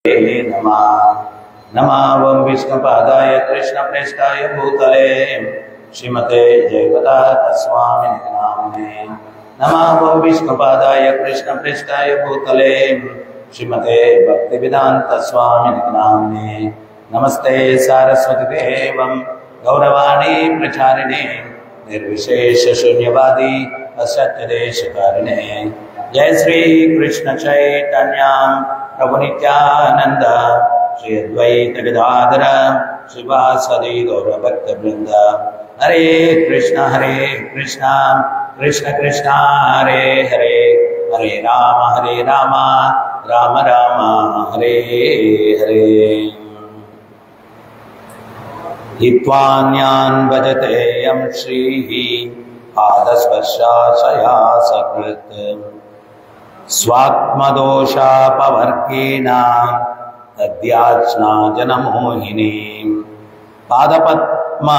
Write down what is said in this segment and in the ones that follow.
नमः नमः विष्णुपादाय कृष्णप्रेष्ठाय भूतले श्रीमते जयपताक स्वामिनिति नामिने नमः विष्णुपादाय कृष्णप्रेष्ठाय भूतले श्रीमते भक्तिवेदांत स्वामिनिति नामिने नमस्ते सारस्वती देवं गौरवाणी प्रचारिणे निर्विशेष शून्यवादी असत्यदेशकारिणे जय श्री कृष्ण चैतन्य प्रभु नित्यानंद श्री अद्वैत गदाधर श्रीवासदि गौर भक्त वृंद हरे कृष्ण कृष्ण कृष्ण हरे हरे हरे राम राम राम हरे हरे हित्वान्यान् भजते यं श्रीः पादस्पर्शाशया सकृत् स्वात्मदोषापवर्गेण तद्याज्ञा जनमोहिनीं पादपद्म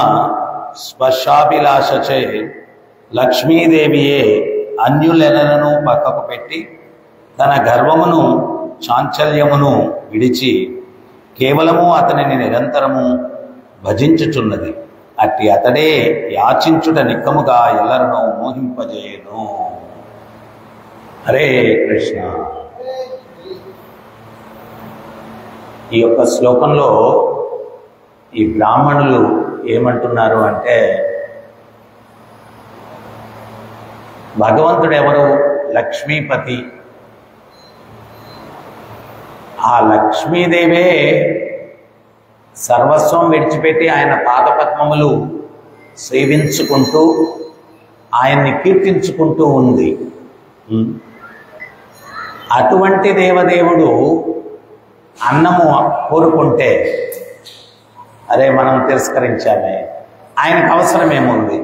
స్పర్శాభిలాషచే లక్ష్మీదేవియే అన్యులెనలను పక్కకు పెట్టి తన గర్వమును చాంచల్యమును విడిచి కేవలము అతనిని నిరంతరము భజించుచున్నది. అట్టి అతడే యాచించుట నిక్కముగా ఎల్లరను మోహింపజేయును. హరే కృష్ణ. ఈ యొక్క శ్లోకంలో ఈ బ్రాహ్మణులు ఏమంటున్నారు అంటే, భగవంతుడు ఎవరు? లక్ష్మీపతి. ఆ లక్ష్మీదేవే సర్వస్వం విడిచిపెట్టి ఆయన పాదపద్మములు సేవించుకుంటూ ఆయన్ని కీర్తించుకుంటూ ఉంది. అటువంటి దేవదేవుడు అన్నము కోరుకుంటే అరే మనం తిరస్కరించామే, ఆయనకు అవసరమేముంది?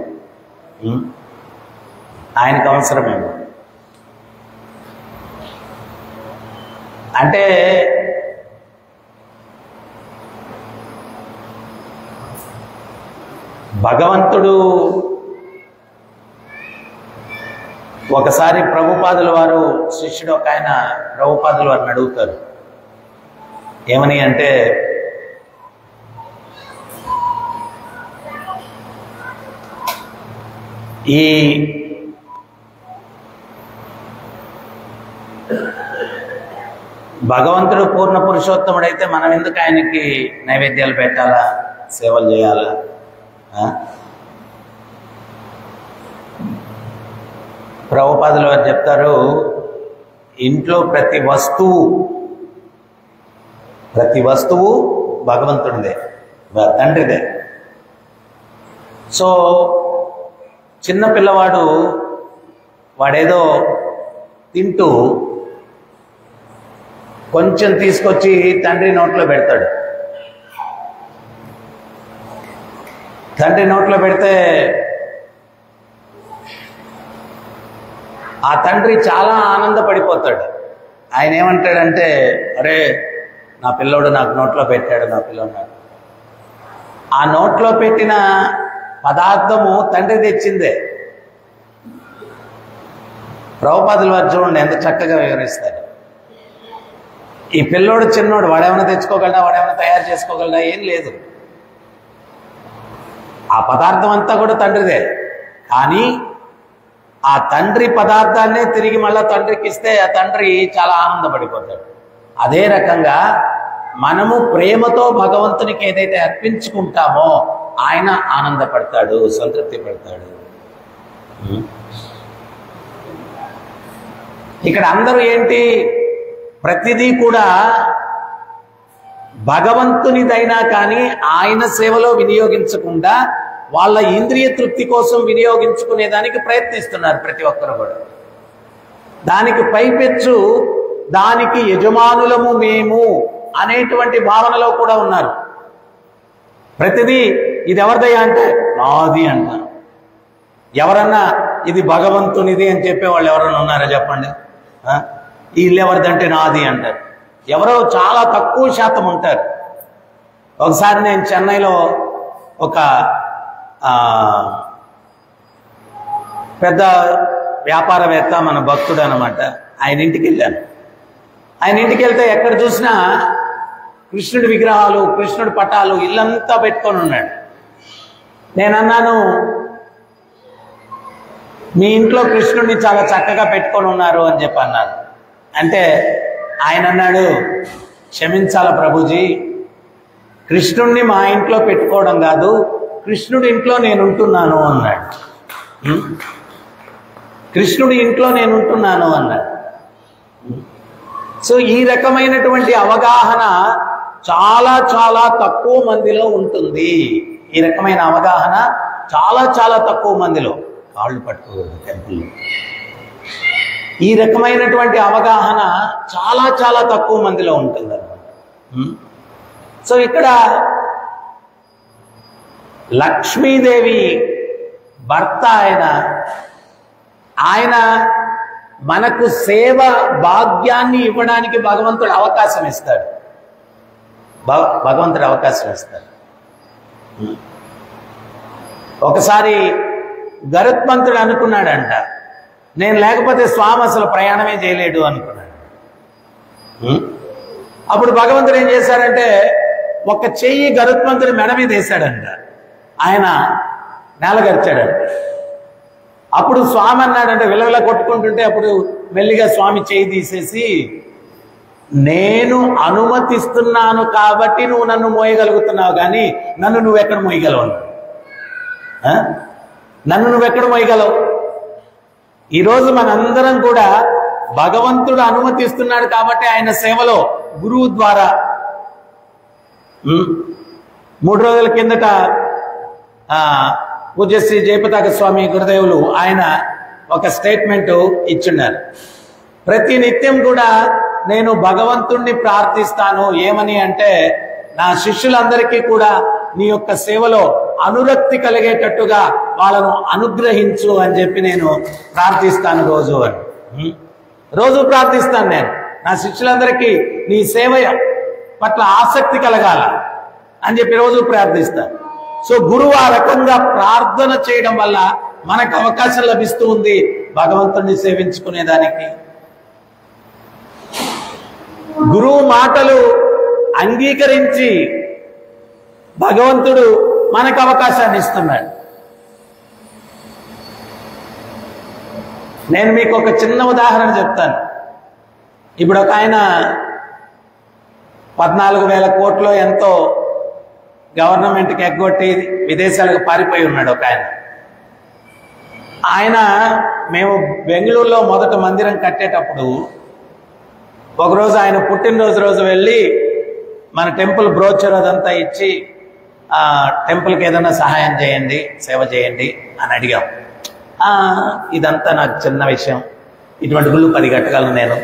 ఆయనకు అవసరమేమో అంటే భగవంతుడు ఒకసారి ప్రభుపాదుల వారు శిష్యుడు ఒక ఆయన ప్రభుపాదుల వారిని అడుగుతారు, ఏమని అంటే, ఈ భగవంతుడు పూర్ణ పురుషోత్తముడైతే మనం ఎందుకు ఆయనకి నైవేద్యాలు పెట్టాలా, సేవలు చేయాలా? ప్రభుపాదులు వారు చెప్తారు, ఇంట్లో ప్రతి వస్తువు భగవంతుడిదే, తండ్రిదే. సో చిన్న పిల్లవాడు వాడేదో తింటూ కొంచెం తీసుకొచ్చి తండ్రి నోట్లో పెడతాడు. తండ్రి నోట్లో పెడితే ఆ తండ్రి చాలా ఆనందపడిపోతాడు. ఆయన ఏమంటాడంటే, అరే నా పిల్లోడు నాకు నోట్లో పెట్టాడు, నా పిల్లోడు నాకు. ఆ నోట్లో పెట్టిన పదార్థము తండ్రి తెచ్చిందే. ప్రభుపాదుల వారు చూడండి ఎంత చక్కగా వివరిస్తారు. ఈ పిల్లోడు చిన్నోడు, వాడేమైనా తెచ్చుకోగలడా, వాడేమైనా తయారు చేసుకోగలడా? ఏం లేదు. ఆ పదార్థం అంతా కూడా తండ్రిదే. కానీ ఆ తండ్రి పదార్థాన్నే తిరిగి మళ్ళా తండ్రికి ఇస్తే ఆ తండ్రి చాలా ఆనందపడిపోతాడు. అదే రకంగా మనము ప్రేమతో భగవంతునికి ఏదైతే అర్పించుకుంటామో ఆయన ఆనందపడతాడు, సంతృప్తి పడతాడు. ఇక్కడ అందరూ ఏంటి, ప్రతిదీ కూడా భగవంతునిదైనా కానీ ఆయన సేవలో వినియోగించకుండా వాళ్ళ ఇంద్రియ తృప్తి కోసం వినియోగించుకునేదానికి ప్రయత్నిస్తున్నారు ప్రతి ఒక్కరు కూడా. దానికి పైపెచ్చు దానికి యజమానులము మేము అనేటువంటి భావనలో కూడా ఉన్నారు. ప్రతిదీ ఇది ఎవరిదయ్యా అంటే నాది అంటారు. ఎవరన్నా ఇది భగవంతునిది అని చెప్పేవాళ్ళు ఎవరన్నా ఉన్నారా చెప్పండి? ఈ ఇల్లు ఎవరిదంటే నాది అంటారు. ఎవరో చాలా తక్కువ శాతం ఉంటారు. ఒకసారి నేను చెన్నైలో ఒక పెద్ద వ్యాపారవేత్త, మన భక్తుడు అనమాట, ఆయన ఇంటికి వెళ్ళాను. ఆయన ఇంటికి వెళ్తే ఎక్కడ చూసినా కృష్ణుడి విగ్రహాలు, కృష్ణుడి పటాలు ఇల్లంతా పెట్టుకొని ఉన్నాడు. నేను అన్నాను, మీ ఇంట్లో కృష్ణుడిని చాలా చక్కగా పెట్టుకొని ఉన్నారు అని చెప్పి అన్నాను. అంటే ఆయన అన్నాడు, క్షమించాల ప్రభుజీ, కృష్ణుడిని మా ఇంట్లో పెట్టుకోవడం కాదు, కృష్ణుడి ఇంట్లో నేను ఉంటున్నాను అన్నాడు. కృష్ణుడి ఇంట్లో నేను ఉంటున్నాను అన్నాడు. సో ఈ రకమైనటువంటి అవగాహన చాలా చాలా తక్కువ మందిలో ఉంటుంది. ఈ రకమైన అవగాహన చాలా చాలా తక్కువ మందిలో, కాళ్ళు పట్టుకోవద్దు టెంపుల్లో, ఈ రకమైనటువంటి అవగాహన చాలా చాలా తక్కువ మందిలో ఉంటుంది అన్నమాట. సో ఇక్కడ లక్ష్మీదేవి భర్త ఆయన మనకు సేవ భాగ్యాన్ని ఇవ్వడానికి భగవంతుడు అవకాశం ఇస్తాడు. భగవంతుడు అవకాశం ఇస్తాడు. ఒకసారి గరుత్మంతుడు అనుకున్నాడంట, నేను లేకపోతే స్వామి అసలు ప్రయాణమే చేయలేడు అనుకున్నాడు. అప్పుడు భగవంతుడు ఏం చేశాడంటే ఒక చెయ్యి గరుత్మంతుడి మెడ మీద వేశాడంట. ఆయన నేలగరిచాడంట. అప్పుడు స్వామి అన్నాడంటే, విలవిల కొట్టుకుంటుంటే అప్పుడు మెల్లిగా స్వామి చేయి తీసేసి, నేను అనుమతిస్తున్నాను కాబట్టి నువ్వు నన్ను మోయగలుగుతున్నావు, కానీ నన్ను నువ్వెక్కడ మోయగలవు? నన్ను నువ్వెక్కడ మోయగలవు? ఈరోజు మనందరం కూడా భగవంతుడు అనుమతిస్తున్నాడు కాబట్టి ఆయన సేవలో గురువు ద్వారా 3 రోజుల కిందట పూజ్యశ్రీ జయపతాక స్వామి గురుదేవులు ఆయన ఒక స్టేట్మెంట్ ఇచ్చున్నారు. ప్రతి నిత్యం కూడా నేను భగవంతుణ్ణి ప్రార్థిస్తాను. ఏమని అంటే, నా శిష్యులందరికీ కూడా నీ యొక్క సేవలో అనురక్తి కలిగేటట్టుగా వాళ్ళను అనుగ్రహించు అని చెప్పి నేను ప్రార్థిస్తాను రోజు అని. రోజు ప్రార్థిస్తాను నేను, నా శిష్యులందరికీ నీ సేవ పట్ల ఆసక్తి కలగాల అని చెప్పి రోజు ప్రార్థిస్తాను. సో గురువు ఆ రకంగా ప్రార్థన చేయడం వల్ల మనకు అవకాశం లభిస్తూ ఉంది భగవంతుడిని సేవించుకునేదానికి. గురువు మాటలు అంగీకరించి భగవంతుడు మనకు అవకాశాన్ని ఇస్తున్నాడు. నేను మీకు ఒక చిన్న ఉదాహరణ చెప్తాను. ఇప్పుడు ఒక ఆయన 14,000 కోట్లు ఎంతో గవర్నమెంట్కి ఎగ్గొట్టి విదేశాలకు పారిపోయి ఉన్నాడు ఒక ఆయన. మేము బెంగళూరులో మొదట మందిరం కట్టేటప్పుడు ఒకరోజు ఆయన పుట్టినరోజు రోజు వెళ్ళి మన టెంపుల్ బ్రోచర్ అదంతా ఇచ్చి, టెంపుల్కి ఏదైనా సహాయం చేయండి, సేవ చేయండి అని అడిగాం. ఇదంతా నాకు చిన్న విషయం, ఇటువంటి గుళ్ళు 10 కట్టగలను నేను,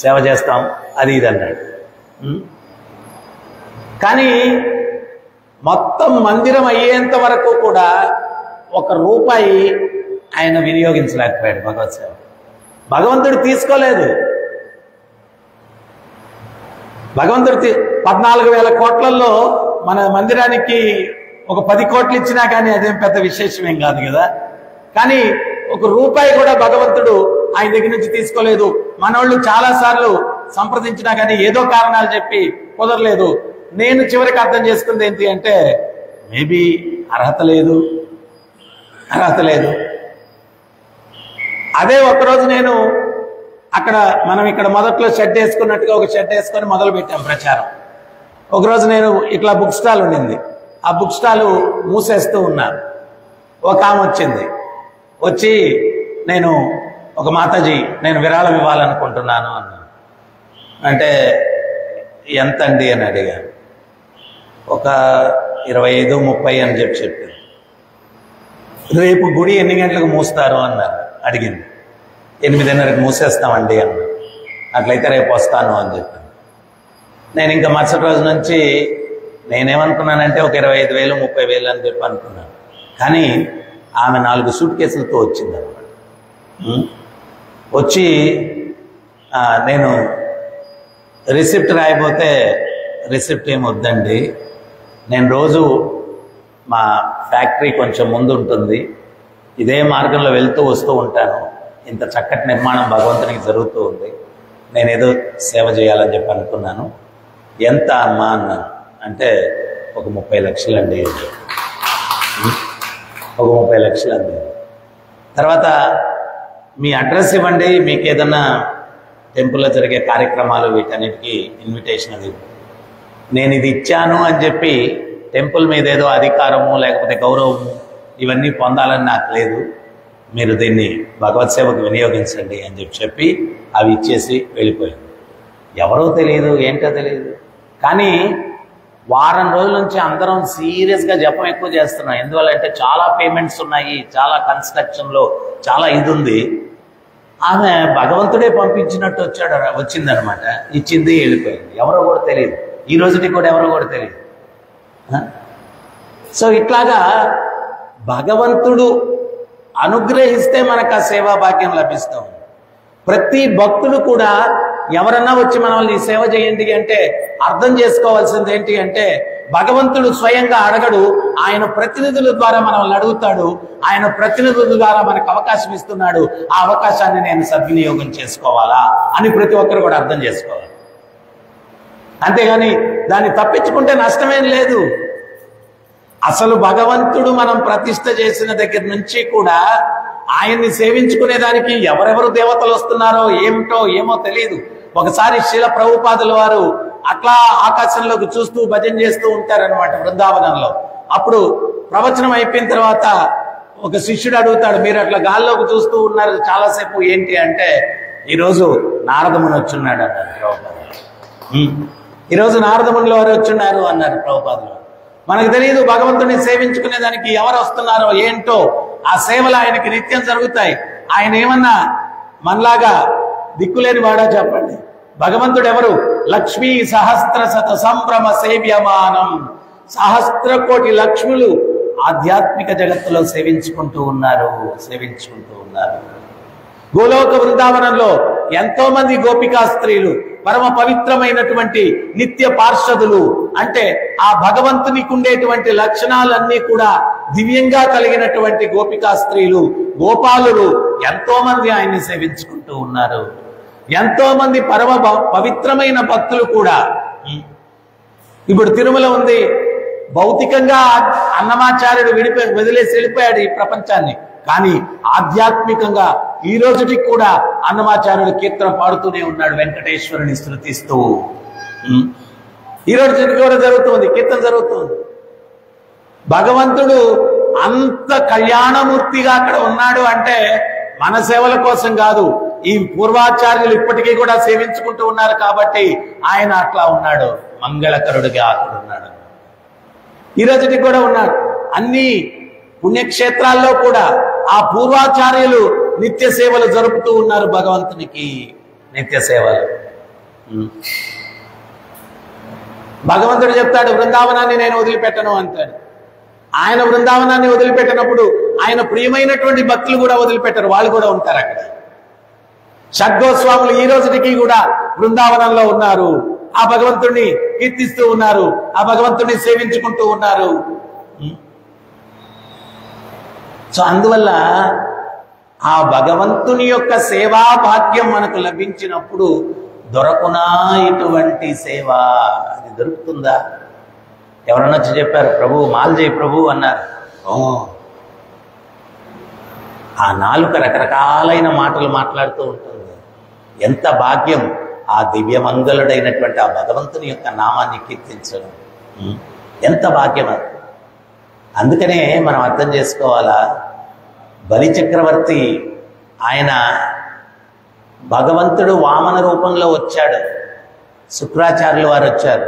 సేవ చేస్తాం అది ఇది అన్నాడు. కానీ మొత్తం మందిరం అయ్యేంత వరకు కూడా ₹1 ఆయన వినియోగించలేకపోయాడు భగవత్ సేవ. భగవంతుడు తీసుకోలేదు. భగవంతుడు 14,000 కోట్లలో మన మందిరానికి ఒక 10 కోట్లు ఇచ్చినా కానీ అదేం పెద్ద విశేషమేం కాదు కదా. కానీ ₹1 కూడా భగవంతుడు ఆయన దగ్గర నుంచి తీసుకోలేదు. మనోళ్ళు చాలా సార్లు సంప్రదించినా కానీ ఏదో కారణాలు చెప్పి కుదరలేదు. నేను చివరికి అర్థం చేసుకుంది ఏంటి అంటే, మేబీ అర్హత లేదు. అదే ఒకరోజు నేను అక్కడ మనం ఇక్కడ మొదట్లో షెడ్ వేసుకున్నట్టుగా ఒక షెడ్ వేసుకొని మొదలు పెట్టాం ప్రచారం. ఒకరోజు నేను ఇట్లా బుక్ స్టాల్ ఉండింది, ఆ బుక్ స్టాల్ మూసేస్తూ ఉన్నాను. ఒక ఆమె వచ్చింది, వచ్చి నేను ఒక మాతాజీ నేను విరాళం ఇవ్వాలనుకుంటున్నాను అన్నాను. అంటే ఎంత అండి అని అడిగాను. ఒక 25-30 అని చెప్పారు. రేపు గుడి ఎన్ని గంటలకు మూస్తారు అన్నారు. అడిగింది. 8:30కి మూసేస్తామండి అన్నా. అట్లయితే రేపు వస్తాను అని చెప్పాను. నేను ఇంకా మరుసటి రోజు నుంచి నేనేమనుకున్నానంటే ఒక 25,000 30,000 అని చెప్పి అనుకున్నాను. కానీ ఆమె 4 సూట్ కేసులతో వచ్చింది అనమాట. వచ్చి నేను రిసిప్ట్ రాయబోతే, రిసిప్ట్ ఏమి వద్దండి, నేను రోజు మా ఫ్యాక్టరీ కొంచెం ముందు ఉంటుంది, ఇదే మార్గంలో వెళ్తూ వస్తూ ఉంటాను, ఇంత చక్కటి నిర్మాణం భగవంతునికి జరుగుతూ ఉంది, నేనేదో సేవ చేయాలని చెప్పి అనుకున్నాను, ఎంత అమ్మా అన్నాను. అంటే ఒక 30 లక్షలు అండి. ఒక 30 లక్షలు అండి. తర్వాత మీ అడ్రస్ ఇవ్వండి, మీకు ఏదన్నా టెంపుల్లో జరిగే కార్యక్రమాలు వీటన్నిటికీ ఇన్విటేషన్ అది. నేను ఇది ఇచ్చాను అని చెప్పి టెంపుల్ మీద ఏదో అధికారము లేకపోతే గౌరవము ఇవన్నీ పొందాలని నాకు లేదు. మీరు దీన్ని భగవత్ సేవకు వినియోగించండి అని చెప్పి అవి ఇచ్చేసి వెళ్ళిపోయాను. ఎవరో తెలియదు, ఏంటో తెలియదు. కానీ వారం రోజుల నుంచి అందరం సీరియస్గా జపం ఎక్కువ చేస్తున్నాం. ఎందువల్లంటే చాలా పేమెంట్స్ ఉన్నాయి, చాలా కన్స్ట్రక్షన్లో చాలా ఇది ఉంది. ఆమె భగవంతుడే పంపించినట్టు వచ్చిందనమాట. ఇచ్చింది, వెళ్ళిపోయింది. ఎవరో కూడా తెలియదు. ఈ రోజుకి కూడా ఎవరో కూడా తెలియదు. సో ఇట్లాగా భగవంతుడు అనుగ్రహిస్తే మనకు ఆ సేవా భాగ్యం లభిస్తాం. ప్రతి భక్తుడు కూడా ఎవరన్నా వచ్చి మనల్ని సేవ చేయండి అంటే అర్థం చేసుకోవాల్సింది ఏంటి అంటే, భగవంతుడు స్వయంగా అడగడు, ఆయన ప్రతినిధుల ద్వారా మనల్ని అడుగుతాడు. ఆయన ప్రతినిధుల ద్వారా మనకు అవకాశం ఇస్తున్నాడు. ఆ అవకాశాన్ని నేను సద్వినియోగం చేసుకోవాలా అని ప్రతి ఒక్కరు కూడా అర్థం చేసుకోవాలి. అంతేగాని దాన్ని తప్పించుకుంటే నష్టమేం లేదు. అసలు భగవంతుడు మనం ప్రతిష్ఠ చేసిన దగ్గర నుంచి కూడా ఆయన్ని సేవించుకునేదానికి ఎవరెవరు దేవతలు వస్తున్నారో ఏమిటో ఏమో తెలియదు. ఒకసారి శ్రీల ప్రభుపాదుల వారు అట్లా ఆకాశంలోకి చూస్తూ భజన చేస్తూ ఉంటారనమాట బృందావనంలో. అప్పుడు ప్రవచనం అయిపోయిన తర్వాత ఒక శిష్యుడు అడుగుతాడు, మీరు అట్లా గాల్లోకి చూస్తూ ఉన్నారు చాలాసేపు ఏంటి అంటే, ఈరోజు నారదముని వచ్చున్నాడు అన్నారు ప్రభుపాదులు. ఈరోజు నారదమునిలో వారు వచ్చున్నారు అన్నారు ప్రభుపాదులు. మనకు తెలియదు భగవంతుని సేవించుకునేదానికి ఎవరు వస్తున్నారో ఏంటో. ఆ సేవలు ఆయనకి నిత్యం జరుగుతాయి. ఆయన ఏమన్నా మనలాగా దిక్కులేని వాడా చెప్పండి? భగవంతుడు ఎవరు? లక్ష్మీ సహస్ర శత సంభ్రమ సేవ్యమానం. 1000 కోటి లక్ష్ములు ఆధ్యాత్మిక జగత్తులో సేవించుకుంటూ ఉన్నారు. గోలోక బృందావనంలో ఎంతో మంది గోపికా స్త్రీలు, పరమ పవిత్రమైనటువంటి నిత్య పార్షదులు, అంటే ఆ భగవంతునికి ఉండేటువంటి లక్షణాలన్నీ కూడా దివ్యంగా కలిగినటువంటి గోపికా స్త్రీలు, గోపాలులు ఎంతో మంది ఆయన్ని సేవించుకుంటూ ఉన్నారు. ఎంతో మంది పరమ పవిత్రమైన భక్తులు కూడా. ఇప్పుడు తిరుమల ఉంది. భౌతికంగా అన్నమాచార్యుడు వదిలేసి వెళ్ళిపోయాడు ఈ ప్రపంచాన్ని. కానీ ఆధ్యాత్మికంగా ఈ రోజుకి కూడా అన్నమాచార్యుడు కీర్తన పాడుతూనే ఉన్నాడు, వెంకటేశ్వరుని స్తుతిస్తూ. ఈ రోజుకి కూడా జరుగుతుంది, కీర్తన జరుగుతుంది. భగవంతుడు అంత కళ్యాణమూర్తిగా అక్కడ ఉన్నాడు అంటే మన సేవల కోసం కాదు, ఈ పూర్వాచార్యులు ఇప్పటికీ కూడా సేవించుకుంటూ ఉన్నారు కాబట్టి ఆయన అట్లా ఉన్నాడు, మంగళకరుడిగా అక్కడ ఉన్నాడు. ఈ రోజుకి కూడా ఉన్నాడు. అన్ని పుణ్యక్షేత్రాల్లో కూడా ఆ పూర్వాచార్యులు నిత్య సేవలు జరుపుతూ ఉన్నారు భగవంతునికి. నిత్య సేవలు. భగవంతుడు చెప్తాడు, బృందావనాన్ని నేను వదిలిపెట్టను అంటాడు. ఆయన బృందావనాన్ని వదిలిపెట్టినప్పుడు ఆయన ప్రియమైనటువంటి భక్తులు కూడా వదిలిపెట్టరు, వాళ్ళు కూడా ఉంటారు అక్కడ. షడ్గోస్వాములు ఈ రోజుకి కూడా బృందావనంలో ఉన్నారు. ఆ భగవంతుడిని కీర్తిస్తూ ఉన్నారు, ఆ భగవంతుడిని సేవించుకుంటూ ఉన్నారు. సో అందువల్ల ఆ భగవంతుని యొక్క సేవా భాగ్యం మనకు లభించినప్పుడు దొరకునా ఇటువంటి సేవ? అది దొరుకుతుందా? ఎవరన్నా వచ్చి చెప్పారు, ప్రభు మాల్జయ్ ప్రభు అన్నారు. ఆ నాలుక రకరకాలైన మాటలు మాట్లాడుతూ ఉంటుంది. ఎంత భాగ్యం ఆ దివ్యమంగళుడైనటువంటి ఆ భగవంతుని యొక్క నామాన్ని కీర్తించడం. ఎంత భాగ్యం అది. అందుకనే మనం అర్థం చేసుకోవాలా, బలి చక్రవర్తి ఆయన భగవంతుడు వామన రూపంలో వచ్చాడు. శుక్రాచార్యులు వారు వచ్చారు.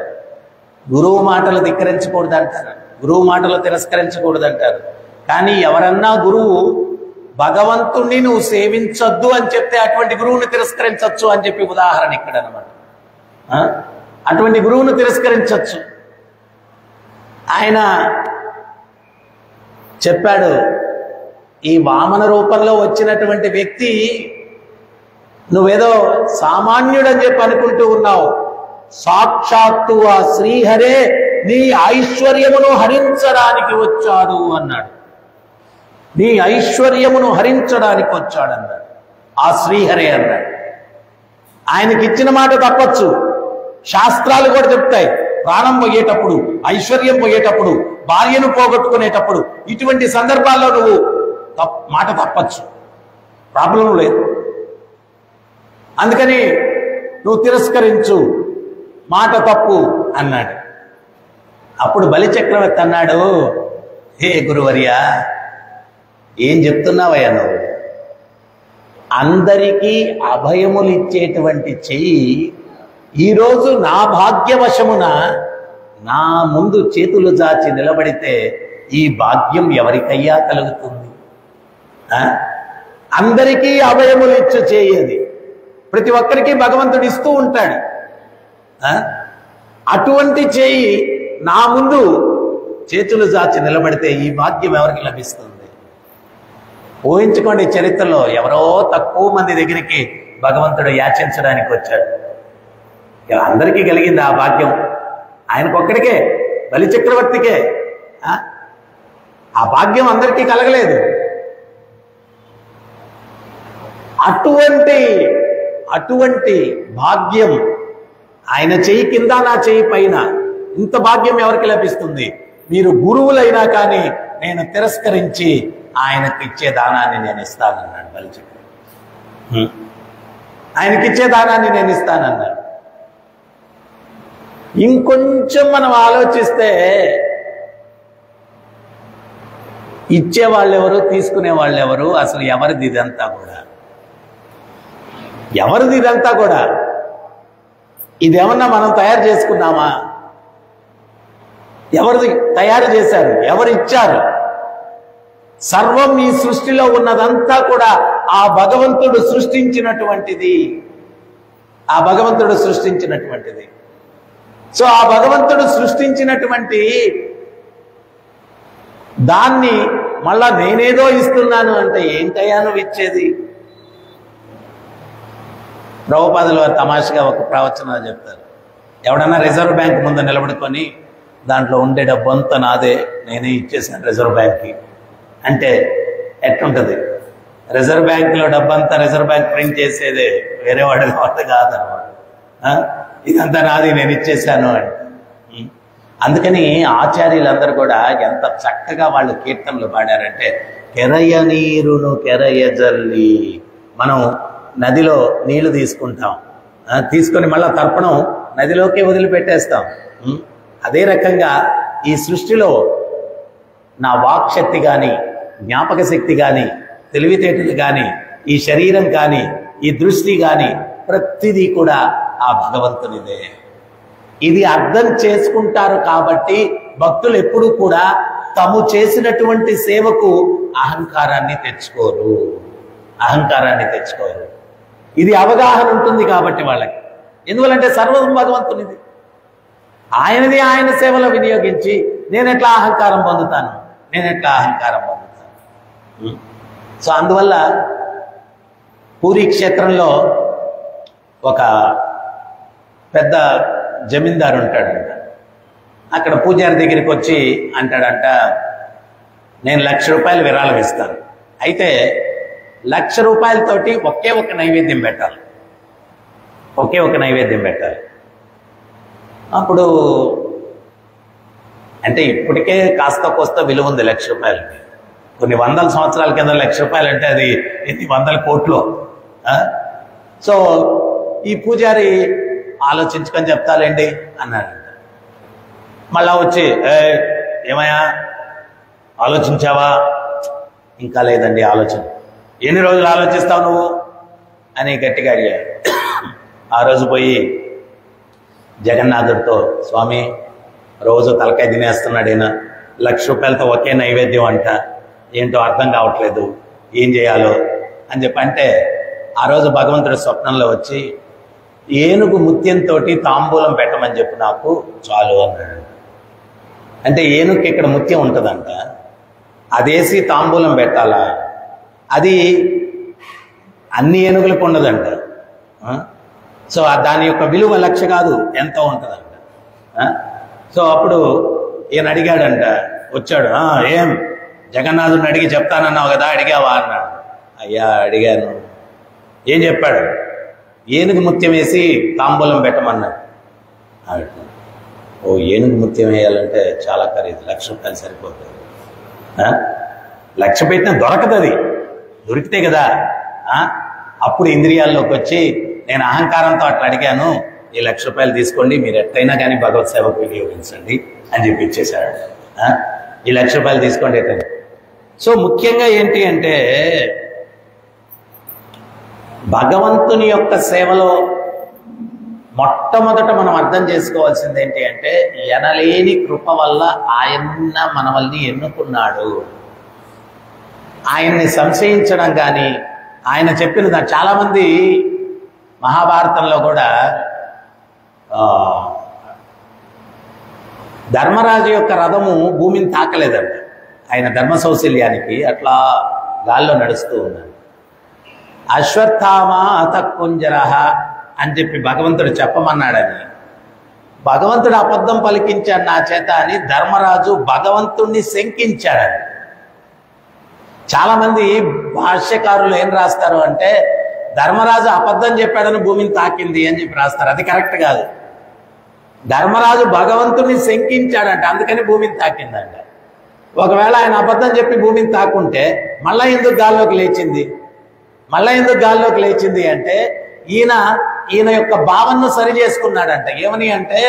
గురువు మాటలు ధిక్కరించకూడదు అంటారు, గురువు మాటలు తిరస్కరించకూడదు అంటారు. కానీ ఎవరన్నా గురువు భగవంతుణ్ణి నువ్వు సేవించొద్దు అని చెప్తే అటువంటి గురువుని తిరస్కరించవచ్చు అని చెప్పి ఉదాహరణ ఇక్కడ అనమాట. అటువంటి గురువును తిరస్కరించవచ్చు. ఆయన చెప్పాడు, ఈ వామన రూపంలో వచ్చినటువంటి వ్యక్తి నువ్వేదో సామాన్యుడని చెప్పి అనుకుంటూ ఉన్నావు, సాక్షాత్తు ఆ శ్రీహరే నీ ఐశ్వర్యమును హరించడానికి వచ్చాడు అన్నాడు. నీ ఐశ్వర్యమును హరించడానికి వచ్చాడన్నాడు ఆ శ్రీహరే అన్నాడు. ఆయనకి ఇచ్చిన మాట తప్పచ్చు, శాస్త్రాలు కూడా చెప్తాయి, ప్రాణం పోయేటప్పుడు, ఐశ్వర్యం పోయేటప్పుడు, భార్యను పోగొట్టుకునేటప్పుడు, ఇటువంటి సందర్భాల్లో నువ్వు మాట తప్పచ్చు, ప్రాబ్లం లేదు. అందుకని నువ్వు తిరస్కరించు, మాట తప్పు అన్నాడు. అప్పుడు బలిచక్రవర్తి అన్నాడు, హే గురువర్యా, ఏం చెప్తున్నావయ్యా నువ్వు? అందరికీ అభయములు ఇచ్చేటువంటి చెయ్యి ఈరోజు నా భాగ్యవశమున నా ముందు చేతులు చాచి నిలబడితే ఈ భాగ్యం ఎవరికయ్యా కలుగుతుంది? అందరికీ అభయములు ఇచ్చు చేయది, ప్రతి ఒక్కరికి భగవంతుడు ఇస్తూ ఉంటాడు. అటువంటి చేయి నా ముందు చేతులు చాచి నిలబడితే ఈ భాగ్యం ఎవరికి లభిస్తుంది? ఊహించుకోండి, చరిత్రలో ఎవరో తక్కువ మంది దగ్గరికి భగవంతుడు యాచించడానికి వచ్చాడు. అందరికీ కలిగింది ఆ భాగ్యం, ఆయనకొక్కడికే, బలిచక్రవర్తికే. ఆ భాగ్యం అందరికీ కలగలేదు. అటువంటి భాగ్యం ఆయన చెయ్యి కింద, నా చెయ్యి పైన, ఇంత భాగ్యం ఎవరికి లభిస్తుంది? మీరు గురువులైనా కానీ నేను తిరస్కరించి ఆయనకి ఇచ్చే దానాన్ని నేను ఇస్తానన్నాడు బలిచక్రవర్తి. ఆయనకిచ్చే దానాన్ని నేను ఇస్తానన్నాడు. ఇంకొంచెం మనం ఆలోచిస్తే ఇచ్చే వాళ్ళెవరు, తీసుకునే వాళ్ళెవరు, అసలు ఎవరిది ఇదంతా కూడా? ఎవరిది ఇదంతా కూడా? ఇదేమన్నా మనం తయారు చేసుకున్నామా? ఎవరిది తయారు చేశారు? ఎవరు ఇచ్చారు? సర్వం ఈ సృష్టిలో ఉన్నదంతా కూడా ఆ భగవంతుడు సృష్టించినటువంటిది. ఆ భగవంతుడు సృష్టించినటువంటిది. సో ఆ భగవంతుడు సృష్టించినటువంటి దాన్ని మళ్ళా నేనేదో ఇస్తున్నాను అంటే ఏంటయ్యా నువ్వు ఇచ్చేది? ప్రభుపాదులు వారు తమాషగా ఒక ప్రవచనాలు చెప్తారు. ఎవడన్నా రిజర్వ్ బ్యాంక్ ముందు నిలబడుకొని దాంట్లో ఉండే డబ్బు అంతా నాదే, నేనే ఇచ్చేసాను రిజర్వ్ బ్యాంక్కి అంటే ఎట్లుంటుంది? రిజర్వ్ బ్యాంకులో డబ్బంతా రిజర్వ్ బ్యాంక్ ప్రింట్ చేసేదే, వేరే వాడి కాదనమాట. ఇదంతా నాది, నేను ఇచ్చేసాను అంటే. అందుకని ఆచార్యులందరూ కూడా ఎంత చక్కగా వాళ్ళు కీర్తనలు పాడారంటే, కెరయ నీరును కెరయ జల్లి. మనం నదిలో నీళ్లు తీసుకుంటాం, తీసుకొని మళ్ళా తర్పణం నదిలోకి వదిలిపెట్టేస్తాం. అదే రకంగా ఈ సృష్టిలో నా వాక్శక్తి కానీ, జ్ఞాపక శక్తి కానీ, తెలివితేటలు కానీ, ఈ శరీరం కానీ, ఈ దృష్టి కానీ, ప్రతిదీ కూడా ఆ భగవంతునిదే. ఇది అర్థం చేసుకుంటారు కాబట్టి భక్తులు ఎప్పుడూ కూడా తాము చేసినటువంటి సేవకు అహంకారాన్ని తెచ్చుకోరు. ఇది అవగాహన ఉంటుంది కాబట్టి వాళ్ళకి. ఎందువలంటే సర్వం భగవంతునిది, ఆయనది. ఆయన సేవలో వినియోగించి నేను ఎట్లా అహంకారం పొందుతాను? సో అందువల్ల పూరీ క్షేత్రంలో ఒక పెద్ద జమీందారు ఉంటాడంట. అక్కడ పూజారి దగ్గరికి వచ్చి అంటాడంట, నేను 1,00,000 రూపాయలు విరాళం ఇస్తాను, అయితే 1,00,000 రూపాయలతోటి ఒకే ఒక నైవేద్యం పెట్టాలి. అప్పుడు అంటే ఇప్పటికే కాస్త కోస్త విలువ ఉంది 1,00,000 రూపాయలకి. కొన్ని వందల సంవత్సరాల కింద 1,00,000 రూపాయలు అంటే అది ఎన్ని వందల కోట్లు. సో ఈ పూజారి ఆలోచించుకొని చెప్తాలేండి అన్నాడు. మళ్ళా వచ్చి, ఏమయ్యా ఆలోచించావా? ఇంకా లేదండి ఆలోచన. ఎన్ని రోజులు ఆలోచిస్తావు నువ్వు అని గట్టిగా అడిగాడు. ఆ రోజు పోయి జగన్నాథుడితో, స్వామి రోజు తలకాయ తినేస్తున్నాడు ఈయన, 1,00,000 రూపాయలతో ఒకే నైవేద్యం అంట, ఏంటో అర్థం కావట్లేదు, ఏం చేయాలో అని చెప్పి అంటే, ఆ రోజు భగవంతుడి స్వప్నంలో వచ్చి ఏనుగు ముత్యంతో తాంబూలం పెట్టమని చెప్పి నాకు చాలు అన్నాడు. అంటే ఏనుగుకి ఇక్కడ ముత్యం ఉంటుందంట, అదేసి తాంబూలం పెట్టాలా? అది అన్ని ఏనుగులకు ఉండదంట. సో దాని యొక్క విలువ 1,00,000 కాదు, ఎంతో ఉంటుందంట. సో అప్పుడు ఈయన అడిగాడంట, వచ్చాడు, ఏం జగన్నాథుడిని అడిగి చెప్తానన్నావు కదా, అడిగావా అన్నాడు. అయ్యా అడిగాను. ఏం చెప్పాడు? ఏనుగు ముత్యం వేసి తాంబూలం పెట్టమన్నాడు. ఓ ఏనుగు ముత్యం వేయాలంటే చాలా ఖరీదు, 1,00,000 రూపాయలు సరిపోతుంది. 1,00,000 పెట్టినా దొరకదు, అది దొరికితే కదా. అప్పుడు ఇంద్రియాల్లోకి వచ్చి నేను అహంకారంతో అట్లా అడిగాను, ఈ 1,00,000 రూపాయలు తీసుకోండి, మీరు ఎట్టయినా కానీ భగవత్ సేవకు వినియోగించండి అని చెప్పి ఇచ్చేశాడు. ఈ 1,00,000 రూపాయలు తీసుకోండి ఎట్టయినా. సో ముఖ్యంగా ఏంటి అంటే భగవంతుని యొక్క సేవలో మొట్టమొదట మనం అర్థం చేసుకోవాల్సింది ఏంటి అంటే ఎనలేని కృప వల్ల ఆయన మనల్ని ఎన్నుకున్నాడు. ఆయన్ని సంశయించడం కానీ ఆయన చెప్పిన చాలామంది మహాభారతంలో కూడా ధర్మరాజు యొక్క రథము భూమిని తాకలేదంట. ఆయన ధర్మ సౌశల్యానికి అట్లా గాల్లో నడుస్తూ ఉన్నాడు. అశ్వత్థామ అతకుంజరహ అని చెప్పి భగవంతుడు చెప్పమన్నాడని భగవంతుడు అబద్ధం పలికించాడు నా చేత అని ధర్మరాజు భగవంతుణ్ణి శంకించాడని. చాలామంది భాష్యకారులు ఏం రాస్తారు అంటే ధర్మరాజు అబద్ధం చెప్పాడని భూమిని తాకింది అని చెప్పి రాస్తారు. అది కరెక్ట్ కాదు. ధర్మరాజు భగవంతుణ్ణి శంకించాడంట, అందుకని భూమిని తాకిందంట. ఒకవేళ ఆయన అబద్ధం చెప్పి భూమిని తాకుంటే మళ్ళా ఎందుకు గాల్లోకి లేచింది? మళ్ళా ఎందుకు గాల్లోకి లేచింది అంటే ఈయన యొక్క భావనను సరి చేసుకున్నాడంట. ఏమని అంటే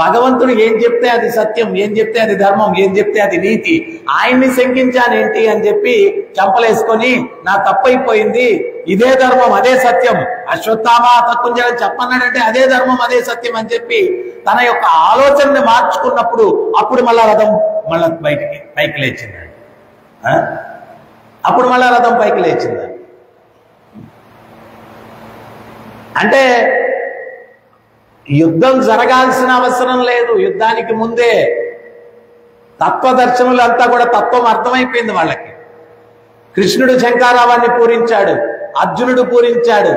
భగవంతుడు ఏం చెప్తే అది సత్యం, ఏం చెప్తే అది ధర్మం, ఏం చెప్తే అది నీతి. ఆయన్ని శంకించానేంటి అని చెప్పి చంపలేసుకొని నా తప్పైపోయింది, ఇదే ధర్మం అదే సత్యం, అశ్వత్థామ తక్కుంజరని చెప్పన్నాడంటే అదే ధర్మం అదే సత్యం అని చెప్పి తన యొక్క ఆలోచనని మార్చుకున్నప్పుడు అప్పుడు మళ్ళా రథం మళ్ళా పైకి లేచిందండి. అప్పుడు మళ్ళా రథం పైకి లేచిందండి. అంటే యుద్ధం జరగాల్సిన అవసరం లేదు. యుద్ధానికి ముందే తత్వదర్శనులంతా కూడా తత్వం అర్థమైపోయింది వాళ్ళకి. కృష్ణుడు శంఖారావాన్ని పూరించాడు, అర్జునుడు పూరించాడు,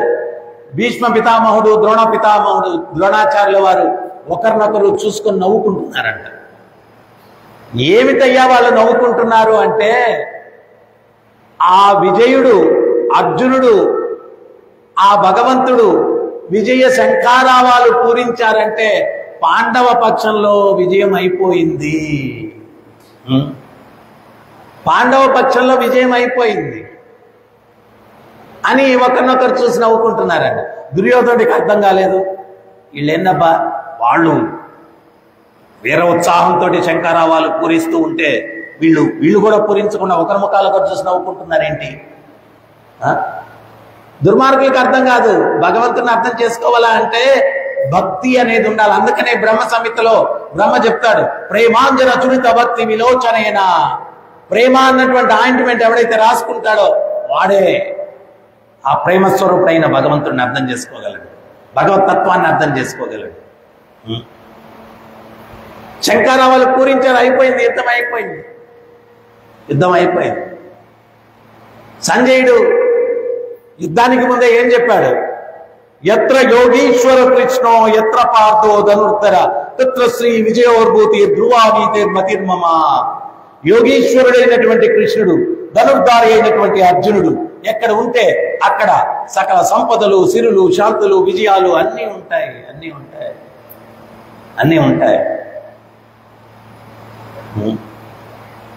భీష్మ పితామహుడు, ద్రోణ పితామహుడు, ద్రోణాచార్యుల వారు ఒకరినొకరు చూసుకొని నవ్వుకుంటున్నారంట. ఏమిటయ్యా వాళ్ళు నవ్వుకుంటున్నారు అంటే ఆ విజయుడు అర్జునుడు ఆ భగవంతుడు విజయ శంఖారావాలు పూరించారంటే పాండవ పక్షంలో విజయం అయిపోయింది. పాండవ పక్షంలో విజయం అయిపోయింది అని ఒకరినొకరు చూసి నవ్వుకుంటున్నారండి. దుర్యోధనుడికి అర్థం కాలేదు, వీళ్ళేందబ్బా వాళ్ళు వీర ఉత్సాహంతో శంఖారావాలు పూరిస్తూ ఉంటే వీళ్ళు కూడా పూరించకుండా ఒకరి ముఖాలు ఒకరు చూసి నవ్వుకుంటున్నారేంటి? దుర్మార్గులకు అర్థం కాదు. భగవంతుని అర్థం చేసుకోవాలా అంటే భక్తి అనేది ఉండాలి. అందుకనే బ్రహ్మ సంహితలో బ్రహ్మ చెప్తాడు, ప్రేమాంజన చురిత భక్తి విలోచనైనా. ప్రేమ అన్నటువంటి ఆయింట్మెంట్ ఎవడైతే రాసుకుంటాడో వాడే ఆ ప్రేమస్వరూపుడైన భగవంతుడిని అర్థం చేసుకోగలడు, భగవతత్వాన్ని అర్థం చేసుకోగలడు. శంఖారావాలు పూరించారు, అయిపోయింది, యుద్ధం అయిపోయింది. సంజయుడు యుద్ధానికి ముందే ఏం చెప్పాడు? ఎత్ర యోగీశ్వర కృష్ణో ఎత్ర పార్థో ధనుర్ధర తత్ర శ్రీ విజయోర్భూతి ధ్రువావీతే మతిర్మమ. యోగీశ్వరుడైనటువంటి కృష్ణుడు, ధనుర్ధారి అయినటువంటి అర్జునుడు ఎక్కడ ఉంటే అక్కడ సకల సంపదలు, సిరులు, శాంతులు, విజయాలు అన్నీ ఉంటాయి.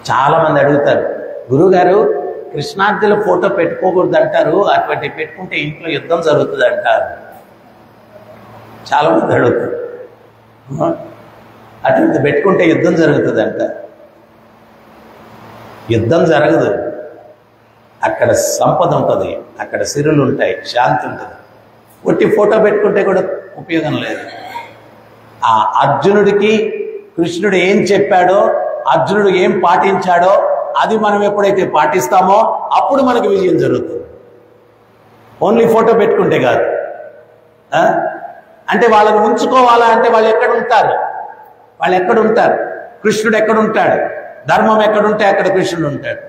చాలా మంది అడుగుతారు, గురువుగారు కృష్ణార్జునుల ఫోటో పెట్టుకోకూడదు అంటారు, అటువంటి పెట్టుకుంటే ఇంట్లో యుద్ధం జరుగుతుంది అంటారు. చాలా మంది అడుగుతారు, అటువంటి పెట్టుకుంటే యుద్ధం జరుగుతుంది అంట. యుద్ధం జరగదు. అక్కడ సంపద ఉంటుంది, అక్కడ సిరులు ఉంటాయి, శాంతి ఉంటుంది. ఒట్టి ఫోటో పెట్టుకుంటే కూడా ఉపయోగం లేదు. ఆ అర్జునుడికి కృష్ణుడు ఏం చెప్పాడో, అర్జునుడు ఏం పాటించాడో అది మనం ఎప్పుడైతే పాటిస్తామో అప్పుడు మనకు విజయం జరుగుతుంది. ఓన్లీ ఫోటో పెట్టుకుంటే కాదు. అంటే వాళ్ళని ఉంచుకోవాలా అంటే వాళ్ళు ఎక్కడుంటారు? కృష్ణుడు ఎక్కడుంటాడు? ధర్మం ఎక్కడుంటే అక్కడ కృష్ణుడు ఉంటాడు.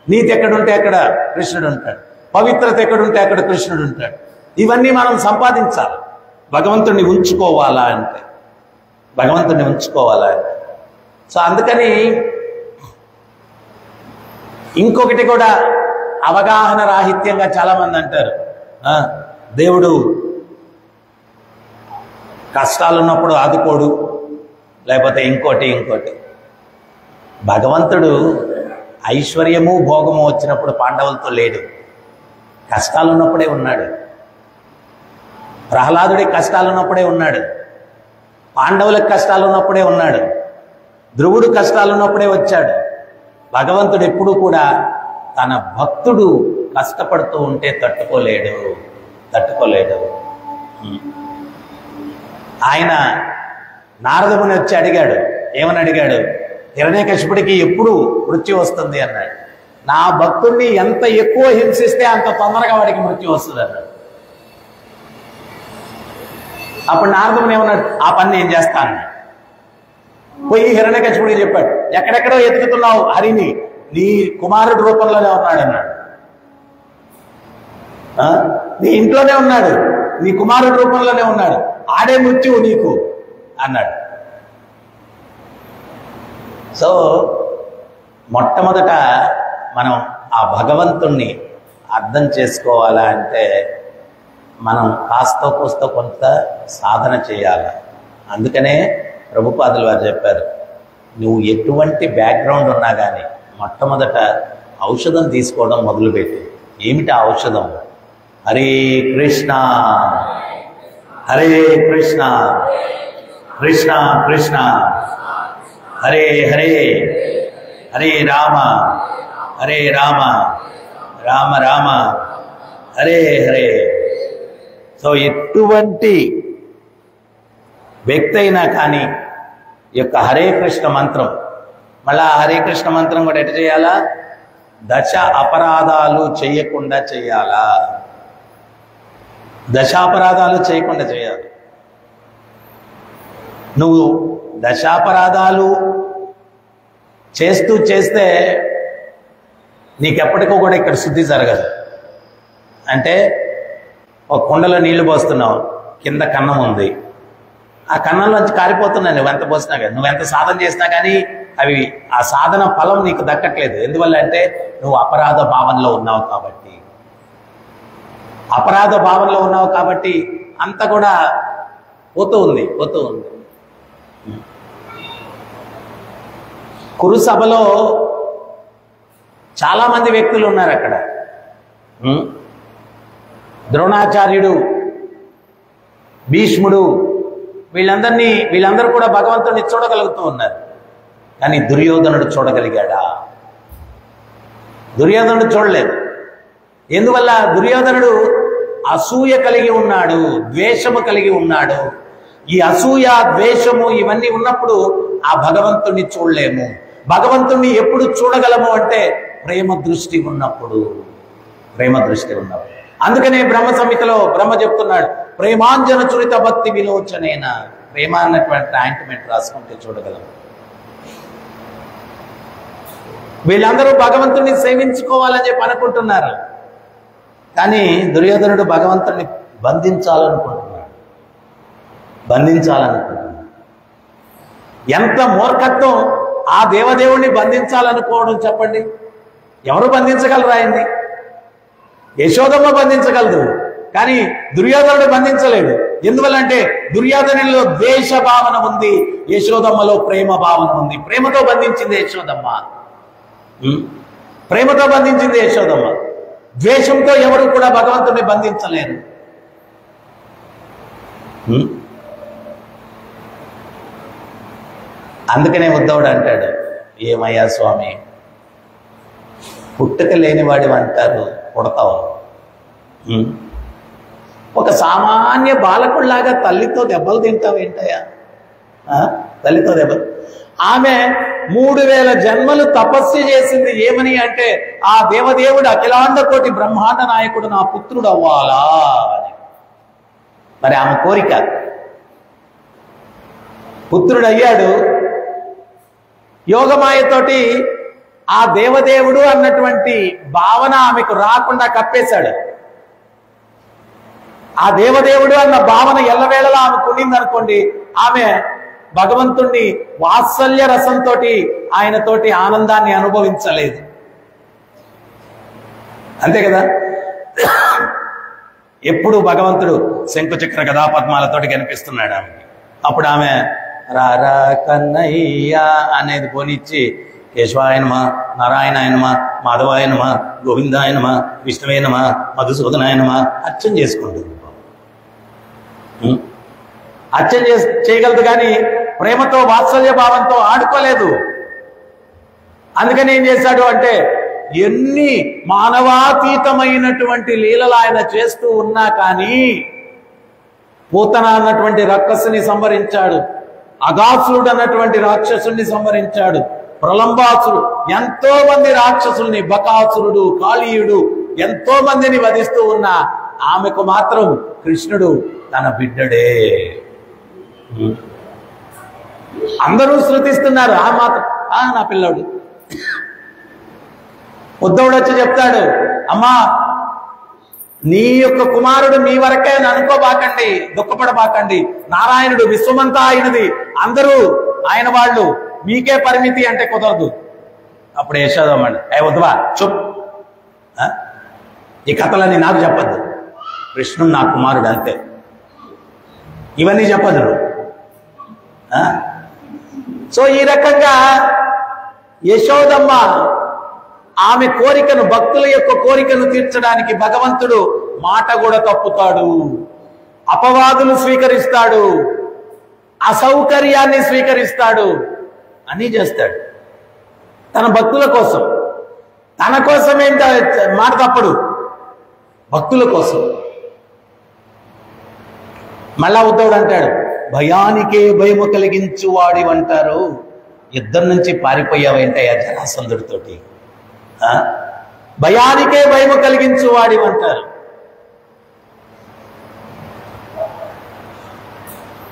నీతి ఎక్కడుంటే అక్కడ కృష్ణుడు ఉంటాడు. పవిత్రత ఎక్కడుంటే అక్కడ కృష్ణుడు ఉంటాడు. ఇవన్నీ మనం సంపాదించాలి భగవంతుడిని ఉంచుకోవాలా అంటే. సో అందుకని ఇంకొకటి కూడా అవగాహన రాహిత్యంగా చాలా మంది అంటారు, దేవుడు కష్టాలు ఉన్నప్పుడు ఆదుకోడు, లేకపోతే ఇంకోటి. భగవంతుడు ఐశ్వర్యము భోగము వచ్చినప్పుడు పాండవులతో లేడు, కష్టాలు ఉన్నప్పుడే ఉన్నాడు. ప్రహ్లాదుడికి కష్టాలు ఉన్నప్పుడే ఉన్నాడు, పాండవులకు కష్టాలు ఉన్నప్పుడే ఉన్నాడు, ధ్రువుడు కష్టాలు ఉన్నప్పుడే వచ్చాడు. భగవంతుడు ఎప్పుడూ కూడా తన భక్తుడు కష్టపడుతూ ఉంటే తట్టుకోలేడు. ఆయన నారదముని వచ్చి అడిగాడు, ఏమని అడిగాడు? హిరణ్యకశిపుడికి ఎప్పుడు మృత్యు వస్తుంది అన్నాడు. నా భక్తుడిని ఎంత ఎక్కువ హింసిస్తే అంత తొందరగా వాడికి మృత్యు వస్తుంది అన్నాడు. అప్పుడు నారదముని ఏమన్నాడు? ఆ పని నేను చేస్తాను. పోయి హిరణ్యకశిపుడికి చెప్పాడు, ఎక్కడెక్కడో ఎతుకుతున్నావు హరిని, నీ కుమారుడి రూపంలోనే ఉన్నాడు అన్నాడు. నీ ఇంట్లోనే ఉన్నాడు, నీ కుమారుడి రూపంలోనే ఉన్నాడు, ఆడే మృత్యువు నీకు అన్నాడు. సో మొట్టమొదట మనం ఆ భగవంతుణ్ణి అర్థం చేసుకోవాలా అంటే మనం కాస్తో కూస్తో కొంత సాధన చేయాలి. అందుకనే ప్రభుపాదులు వారు చెప్పారు, నువ్వు ఎటువంటి బ్యాక్గ్రౌండ్ ఉన్నా కానీ మొట్టమొదట ఔషధం తీసుకోవడం మొదలుపెట్టు. ఏమిటి ఆ ఔషధం? హరే కృష్ణ హరే కృష్ణ కృష్ణ కృష్ణ హరే హరే హరే రామ హరే రామ రామ రామ హరే హరే. సో ఎటువంటి వ్యక్తి అయినా కానీ ఈ యొక్క హరే కృష్ణ మంత్రం, మళ్ళా హరే కృష్ణ మంత్రం కూడా ఎట్లా చేయాలా? దశ అపరాధాలు చేయకుండా చేయాలా? దశాపరాధాలు చేయకుండా చేయాలి. నువ్వు దశాపరాధాలు చేస్తే నీకెప్పటికో కూడా ఇక్కడ శుద్ధి జరగదు. అంటే ఒక కుండలో నీళ్లు పోస్తున్నావు, కింద కన్నం ఉంది, ఆ కన్నంలోంచి కారిపోతున్నాయి నువ్వెంత పోసినా కానీ, నువ్వెంత సాధన చేసినా కానీ అవి ఆ సాధన ఫలం నీకు దక్కట్లేదు. ఎందువల్ల అంటే నువ్వు అపరాధ భావనలో ఉన్నావు కాబట్టి. అపరాధ భావనలో ఉన్నావు కాబట్టి అంత కూడా పోతూ ఉంది. కురు సభలో చాలా మంది వ్యక్తులు ఉన్నారు అక్కడ. ద్రోణాచార్యుడు, భీష్ముడు, వీళ్ళందరూ కూడా భగవంతుడిని చూడగలుగుతూ ఉన్నారు. కానీ దుర్యోధనుడు చూడగలిగాడా? దుర్యోధనుడు చూడలేదు. ఎందువల్ల? దుర్యోధనుడు అసూయ కలిగి ఉన్నాడు, ద్వేషము కలిగి ఉన్నాడు. ఈ అసూయ, ద్వేషము ఇవన్నీ ఉన్నప్పుడు ఆ భగవంతుణ్ణి చూడలేము. భగవంతుణ్ణి ఎప్పుడు చూడగలము అంటే ప్రేమ దృష్టి ఉన్నప్పుడు. అందుకనే బ్రహ్మ సంహితలో బ్రహ్మ చెప్తున్నాడు, ప్రేమాంజన చురిత భక్తి విలోచనేన. ప్రేమ అన్నటువంటి ఆయింట్మెంట్ రాసుకుంటే చూడగలము. వీళ్ళందరూ భగవంతుణ్ణి సేవించుకోవాలని చెప్పి అనుకుంటున్నారు. కానీ దుర్యోధనుడు భగవంతుణ్ణి బంధించాలనుకుంటున్నాడు. ఎంత మూర్ఖత్వం ఆ దేవదేవుణ్ణి బంధించాలనుకోవడం చెప్పండి. ఎవరు బంధించగలరు ఆయన్ని? యశోదమ్మ బంధించగలదు, కానీ దుర్యోధనుడు బంధించలేడు. ఎందువల్లంటే దుర్యోధనులో ద్వేష భావన ఉంది, యశోదమ్మలో ప్రేమ భావన ఉంది. ప్రేమతో బంధించింది యశోదమ్మ. ద్వేషంతో ఎవరు కూడా భగవంతుడిని బంధించలేరు. అందుకనే ఉద్ధవుడు అంటాడు, ఏమయ్యా స్వామి, పుట్టుక లేనివాడి అంటారు, పుడతావు. ఒక సామాన్య బాలకుడిలాగా తల్లితో దెబ్బలు తింటావేంటయ్యా? తల్లితో దెబ్బలు. ఆమె 3000 జన్మలు తపస్సు చేసింది. ఏమని అంటే ఆ దేవదేవుడు అఖిలాండ కోటి బ్రహ్మాండ నాయకుడు నా పుత్రుడు అవ్వాలా అని. మరి ఆమె కోరిక. పుత్రుడు అయ్యాడు. యోగమాయతోటి ఆ దేవదేవుడు అన్నటువంటి భావన ఆమెకు రాకుండా కప్పేశాడు. ఆ దేవదేవుడు అన్న భావన ఎల్లవేళలా ఆమె ఉండిందనుకోండి, ఆమె భగవంతుణ్ణి వాత్సల్య రసంతో ఆయనతోటి ఆనందాన్ని అనుభవించలేదు. అంతే కదా? ఎప్పుడు భగవంతుడు శంకుచక్ర గదాపద్మాలతోటి కనిపిస్తున్నాడు ఆమెకి. అప్పుడు ఆమె రారా కన్నయ్య అనేది పోనిచ్చి కేశవాయనమ, నారాయణాయనమ, మాధవాయనమ, గోవిందాయనమ, విష్ణువేనమ, మధుసూదనాయనమ అర్చన చేసుకుంటుంది. అర్చన చేయగలదు కానీ ప్రేమతో వాత్సల్య భావంతో ఆడుకోలేదు. అందుకని ఏం చేశాడు అంటే ఎన్ని మానవాతీతమైనటువంటి లీలలు ఆయన చేస్తూ ఉన్నా కానీ పూతన అన్నటువంటి రాక్షసుని సంహరించాడు, అగాసురుడు అన్నటువంటి రాక్షసుని సంహరించాడు, ప్రలంబాసుడు ఎంతో మంది రాక్షసుల్ని, బకాసురుడు, కాళీయుడు ఎంతో మందిని వధిస్తూ ఉన్నా ఆమెకు మాత్రం కృష్ణుడు తన బిడ్డడే. అందరూ శృతిస్తున్నారు, ఆ మాత్రం నా పిల్లోడు. ఉద్ధవుడు వచ్చి చెప్తాడు, అమ్మా నీ యొక్క కుమారుడు మీ వరకే అనుకోబాకండి, దుఃఖపడబాకండి, నారాయణుడు విశ్వమంతా ఆయనది, అందరూ ఆయన వాళ్ళు, మీకే పరిమితి అంటే కుదరదు. అప్పుడు యశోదమ్మండి, వద్దువా చుప్, ఈ కథలన్నీ నాకు చెప్పద్దు, కృష్ణుడు నా కుమారుడు అంతే, ఇవన్నీ చెప్పదు. సో ఈ రకంగా యశోదమ్మ ఆమె కోరికను, భక్తుల యొక్క కోరికను తీర్చడానికి భగవంతుడు మాట కూడా తప్పుతాడు, అపవాదులు స్వీకరిస్తాడు, అసౌకర్యాన్ని స్వీకరిస్తాడు, అన్నీ చేస్తాడు తన భక్తుల కోసం. తన కోసం ఏంట మాట తప్పడు, భక్తుల కోసం. మళ్ళా ఉద్ధవుడు అంటాడు, భయానికే భయము కలిగించు వాడివంటారు, యుద్ధం నుంచి పారిపోయావేంటయ్యా జరాసంధుడితోటి, భయానికే భయము కలిగించు వాడివంటారు.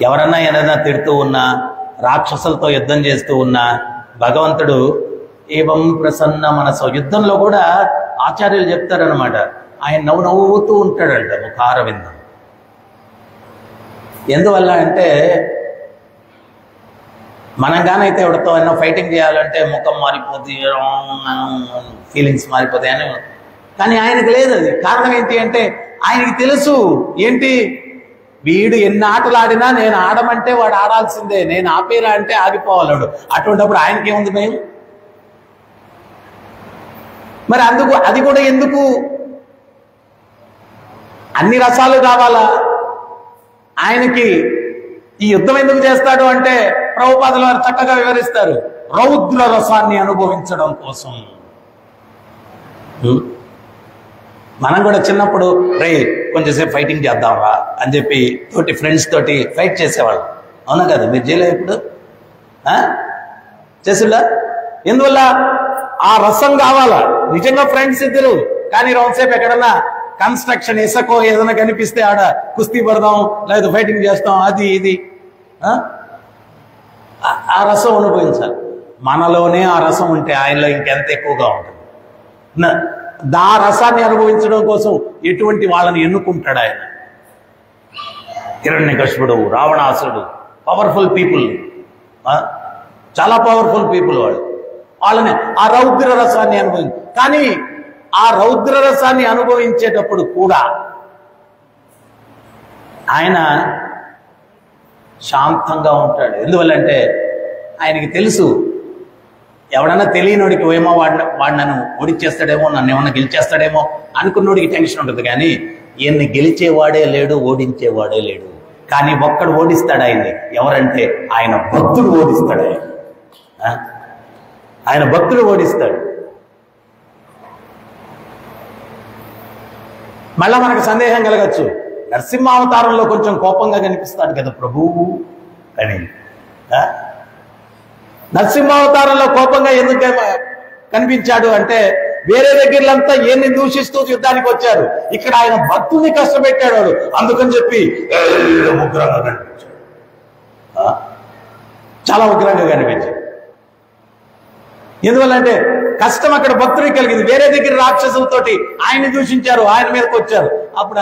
ఎవరన్నా ఏదైనా తిడుతూ ఉన్నా, రాక్షసులతో యుద్ధం చేస్తూ ఉన్నా భగవంతుడు ఏవం ప్రసన్న మనసు. యుద్ధంలో కూడా ఆచార్యులు చెప్తారనమాట, ఆయన నవ్వుతూ ఉంటాడంట ముఖారవిందం. ఎందువల్ల అంటే మనం గానైతే ఎవరితో అయినా ఫైటింగ్ చేయాలంటే ముఖం మారిపోతుంది, ఫీలింగ్స్ మారిపోతాయని, కానీ ఆయనకు లేదు. అది కారణం ఏంటి అంటే ఆయనకి తెలుసు ఏంటి, వీడు ఎన్ని ఆటలు ఆడినా నేను ఆడమంటే వాడు ఆడాల్సిందే, నేను ఆపేరా అంటే ఆగిపోవాలడు. అటువంటిప్పుడు ఆయనకి ఏముంది భయం? మరి అందుకు అది కూడా ఎందుకు అన్ని రసాలు కావాలా? ఆయనకి ఈ యుద్ధం ఎందుకు చేస్తాడు అంటే ప్రభుపాదుల వారు చక్కగా వివరిస్తారు, రౌద్ర రసాన్ని అనుభవించడం కోసం. మనం కూడా చిన్నప్పుడు రే కొంచెంసేపు ఫైటింగ్ చేద్దాంరా అని చెప్పి తోటి ఫ్రెండ్స్ తోటి ఫైట్ చేసేవాళ్ళు, అవునా కదా? మీరు చేయలే ఇప్పుడు చేసిలా? ఎందువల్ల ఆ రసం కావాలా? నిజంగా ఫ్రెండ్స్ ఇద్దరు, కానీ రోజుసేపు ఎక్కడన్నా కన్స్ట్రక్షన్ ఇసకో ఏదైనా కనిపిస్తే ఆడ కుస్తీ పడదాం, లేదా ఫైటింగ్ చేస్తాం, అది ఇది. ఆ రసం అనుభవించాలి. మనలోనే ఆ రసం ఉంటే ఆయనలో ఇంకెంత ఎక్కువగా ఉంటుంది. ఆ రసాన్ని అనుభవించడం కోసం ఎటువంటి వాళ్ళని ఎన్నుకుంటాడు ఆయన. హిరణ్యకశిపుడు, రావణాసుడు పవర్ఫుల్ పీపుల్, చాలా పవర్ఫుల్ పీపుల్ వాళ్ళని ఆ రౌద్ర రసాన్ని అనుభవించారు. కానీ ఆ రౌద్ర రసాన్ని అనుభవించేటప్పుడు కూడా ఆయన శాంతంగా ఉంటాడు. ఎందువల్లంటే ఆయనకి తెలుసు, ఎవడన్నా తెలియనోడికి ఏమో వాడు నన్ను ఓడిచ్చేస్తాడేమో, నన్ను ఏమన్నా గెలిచేస్తాడేమో అనుకున్నోడికి టెన్షన్ ఉంటుంది. కానీ ఈయన్ని గెలిచేవాడే లేడు, ఓడించేవాడే లేడు. కానీ ఒక్కడు ఓడిస్తాడు ఆయన్ని, ఎవరంటే ఆయన భక్తుడు ఓడిస్తాడు. ఆయన భక్తుడు ఓడిస్తాడు. మళ్ళా మనకు సందేహం కలగచ్చు, నరసింహావతారంలో కొంచెం కోపంగా కనిపిస్తాడు కదా ప్రభువు అని. నరసింహావతారంలో కోపంగా ఎందుకు కనిపించాడు అంటే వేరే దగ్గరలంతా ఏన్ని దూషిస్తూ యుద్ధానికి వచ్చారు, ఇక్కడ ఆయన భక్తుల్ని కష్టపెట్టాడు వాడు, అందుకని చెప్పి ఉగ్రంగా కనిపించాడు, చాలా ఉగ్రంగా కనిపించాడు. ఎందువల్లంటే కష్టం అక్కడ భక్తుడికి కలిగింది. వేరే దగ్గర రాక్షసులతోటి ఆయన్ని దూషించారు, ఆయన మీదకి వచ్చారు. అప్పుడు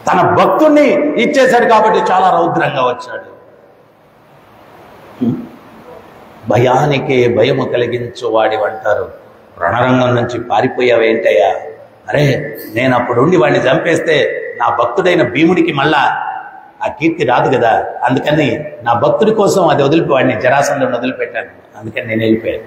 తన భక్తుణ్ణి ఇచ్చేశాడు కాబట్టి చాలా రౌద్రంగా వచ్చాడు. భయానికే భయము కలిగించు వాడి అంటారు, రణరంగం నుంచి పారిపోయావేంటయ్యా అరే నేను అప్పుడుండి వాడిని చంపేస్తే నా భక్తుడైన భీముడికి మళ్ళా ఆ కీర్తి రాదు కదా, అందుకని నా భక్తుడి కోసం అది వాడిని జరాసంధుడిని వదిలిపెట్టాను, అందుకని నేను వెళ్ళిపోయాను.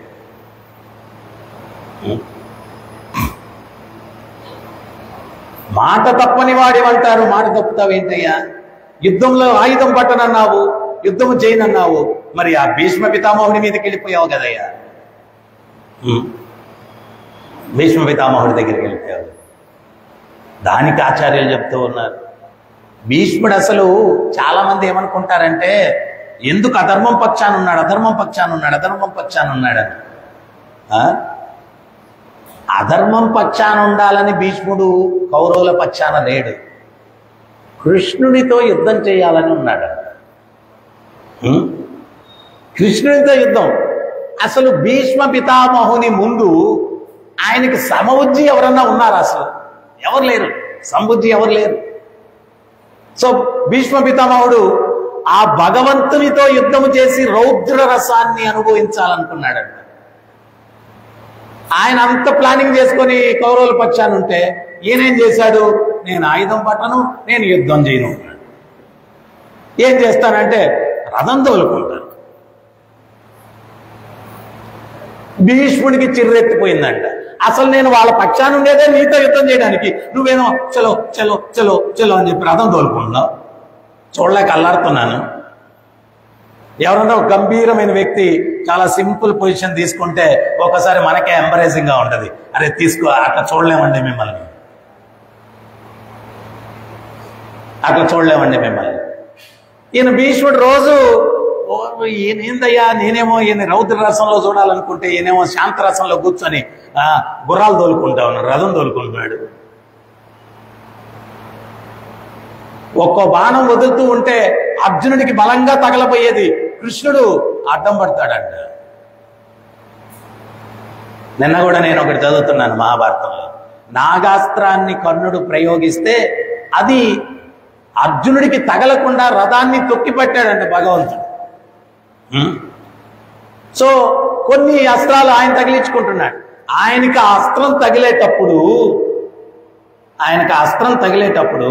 మాట తప్పని వాడివంటారు, మాట తప్పుతావేంటయ్యా? యుద్ధంలో ఆయుధం పట్టనన్నావు, యుద్ధము చేయనన్నావు, మరి ఆ భీష్మ పితామహుడి మీదకి వెళ్ళిపోయావు కదయ్యా. భీష్మ పితామహుడి దగ్గరికి వెళ్ళిపోయావు. దానికి ఆచార్యులు చెప్తూ ఉన్నారు, భీష్ముడు అసలు చాలా మంది ఏమనుకుంటారంటే ఎందుకు అధర్మం పక్షాన ఉన్నాడు, అధర్మం పక్షాన ఉన్నాడు, అధర్మం పక్షాన ఉన్నాడని. అధర్మం పక్షాన ఉండాలని భీష్ముడు కౌరవుల పక్షాన లేడు, కృష్ణునితో యుద్ధం చేయాలని ఉన్నాడు. కృష్ణునితో యుద్ధం. అసలు భీష్మ పితామహుని ముందు ఆయనకి సమబుద్ధి ఎవరన్నా ఉన్నారా? అసలు ఎవరు లేరు, సంబుద్ధి ఎవరు లేరు. సో భీష్మ పితామహుడు ఆ భగవంతునితో యుద్ధము చేసి రౌద్ర రసాన్ని అనుభవించాలనుకున్నాడంట. ఆయన అంత ప్లానింగ్ చేసుకొని కౌరవుల పక్షాన్ని ఉంటే ఈయనేం చేశాడు, నేను ఆయుధం పట్టను, నేను యుద్ధం చేయను. ఏం చేస్తానంటే రథం తోలుకుంటాను. భీష్ముడికి చిర్రెత్తిపోయిందంట. అసలు నేను వాళ్ళ పక్షాన్ని ఉండేదే నీతో యుద్ధం చేయడానికి, నువ్వేమో చలో చలో చలో చలో అని చెప్పి రథం తోలుకుంటున్నావు. చూడలేక అల్లాడుతున్నాను. ఎవరన్నా ఒక గంభీరమైన వ్యక్తి చాలా సింపుల్ పొజిషన్ తీసుకుంటే ఒకసారి మనకే ఎంబరేజింగ్ గా ఉంటది, అరే తీసుకో, అట్లా చూడలేమండి మిమ్మల్ని, అట్లా చూడలేమండి మిమ్మల్ని. ఈయన భీష్ముడు రోజు ఈయనేందయ్యా, నేనేమో ఈయన రౌద్ర రసంలో చూడాలనుకుంటే ఈయనేమో శాంత రసంలో కూర్చొని గుర్రాలు తోలుకుంటా ఉన్నాడు, రథం తోలుకుంటున్నాడు. ఒక్కో బాణం వదులుతూ ఉంటే అర్జునుడికి బలంగా తగలబోయేది, కృష్ణుడు అడ్డం పడతాడంట. నిన్న కూడా నేను ఒకటి చదువుతున్నాను మహాభారతంలో, నాగాస్త్రాన్ని కర్ణుడు ప్రయోగిస్తే అది అర్జునుడికి తగలకుండా రథాన్ని తొక్కిపట్టాడంట భగవంతుడు. సో కొన్ని అస్త్రాలు ఆయన తగిలించుకుంటున్నాడు. ఆయనకి ఆ అస్త్రం తగిలేటప్పుడు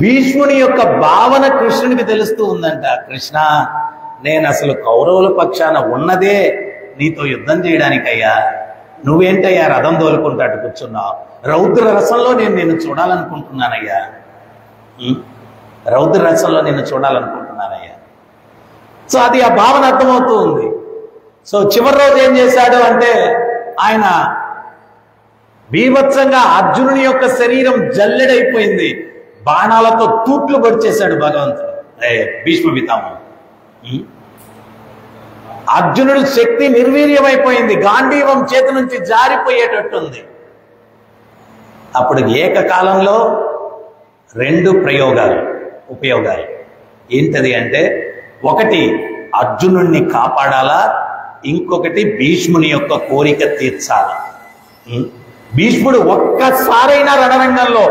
భీష్ముని యొక్క భావన కృష్ణునికి తెలుస్తూ ఉందంట. కృష్ణ, నేను అసలు కౌరవుల పక్షాన ఉన్నదే నీతో యుద్ధం చేయడానికయ్యా, నువ్వేంటయ్యా రథం తోలుకుంటాడు కూర్చున్నావు, రౌద్ర రసంలో నేను నిన్ను చూడాలనుకుంటున్నానయ్యా, రౌద్ర రసంలో నిన్ను చూడాలనుకుంటున్నానయ్యా. సో అది ఆ భావన అర్థమవుతూ ఉంది. సో చివరి రోజు ఏం చేశాడు అంటే ఆయన బీభత్సంగా అర్జునుని యొక్క శరీరం జల్లెడైపోయింది, బాణాలతో తూట్లు పొడిచేశాడు భగవంతుడు భీష్మ పితామహుడు. అర్జునుడి శక్తి నిర్వీర్యమైపోయింది, గాంధీవం చేతి నుంచి జారిపోయేటట్టుంది. అప్పుడు ఏకకాలంలో రెండు ఉపయోగాలు ఏంటది అంటే, ఒకటి అర్జునుడిని కాపాడాలా, ఇంకొకటి భీష్ముని యొక్క కోరిక తీర్చాలా. భీష్ముడు ఒక్కసారైనా రణరంగంలో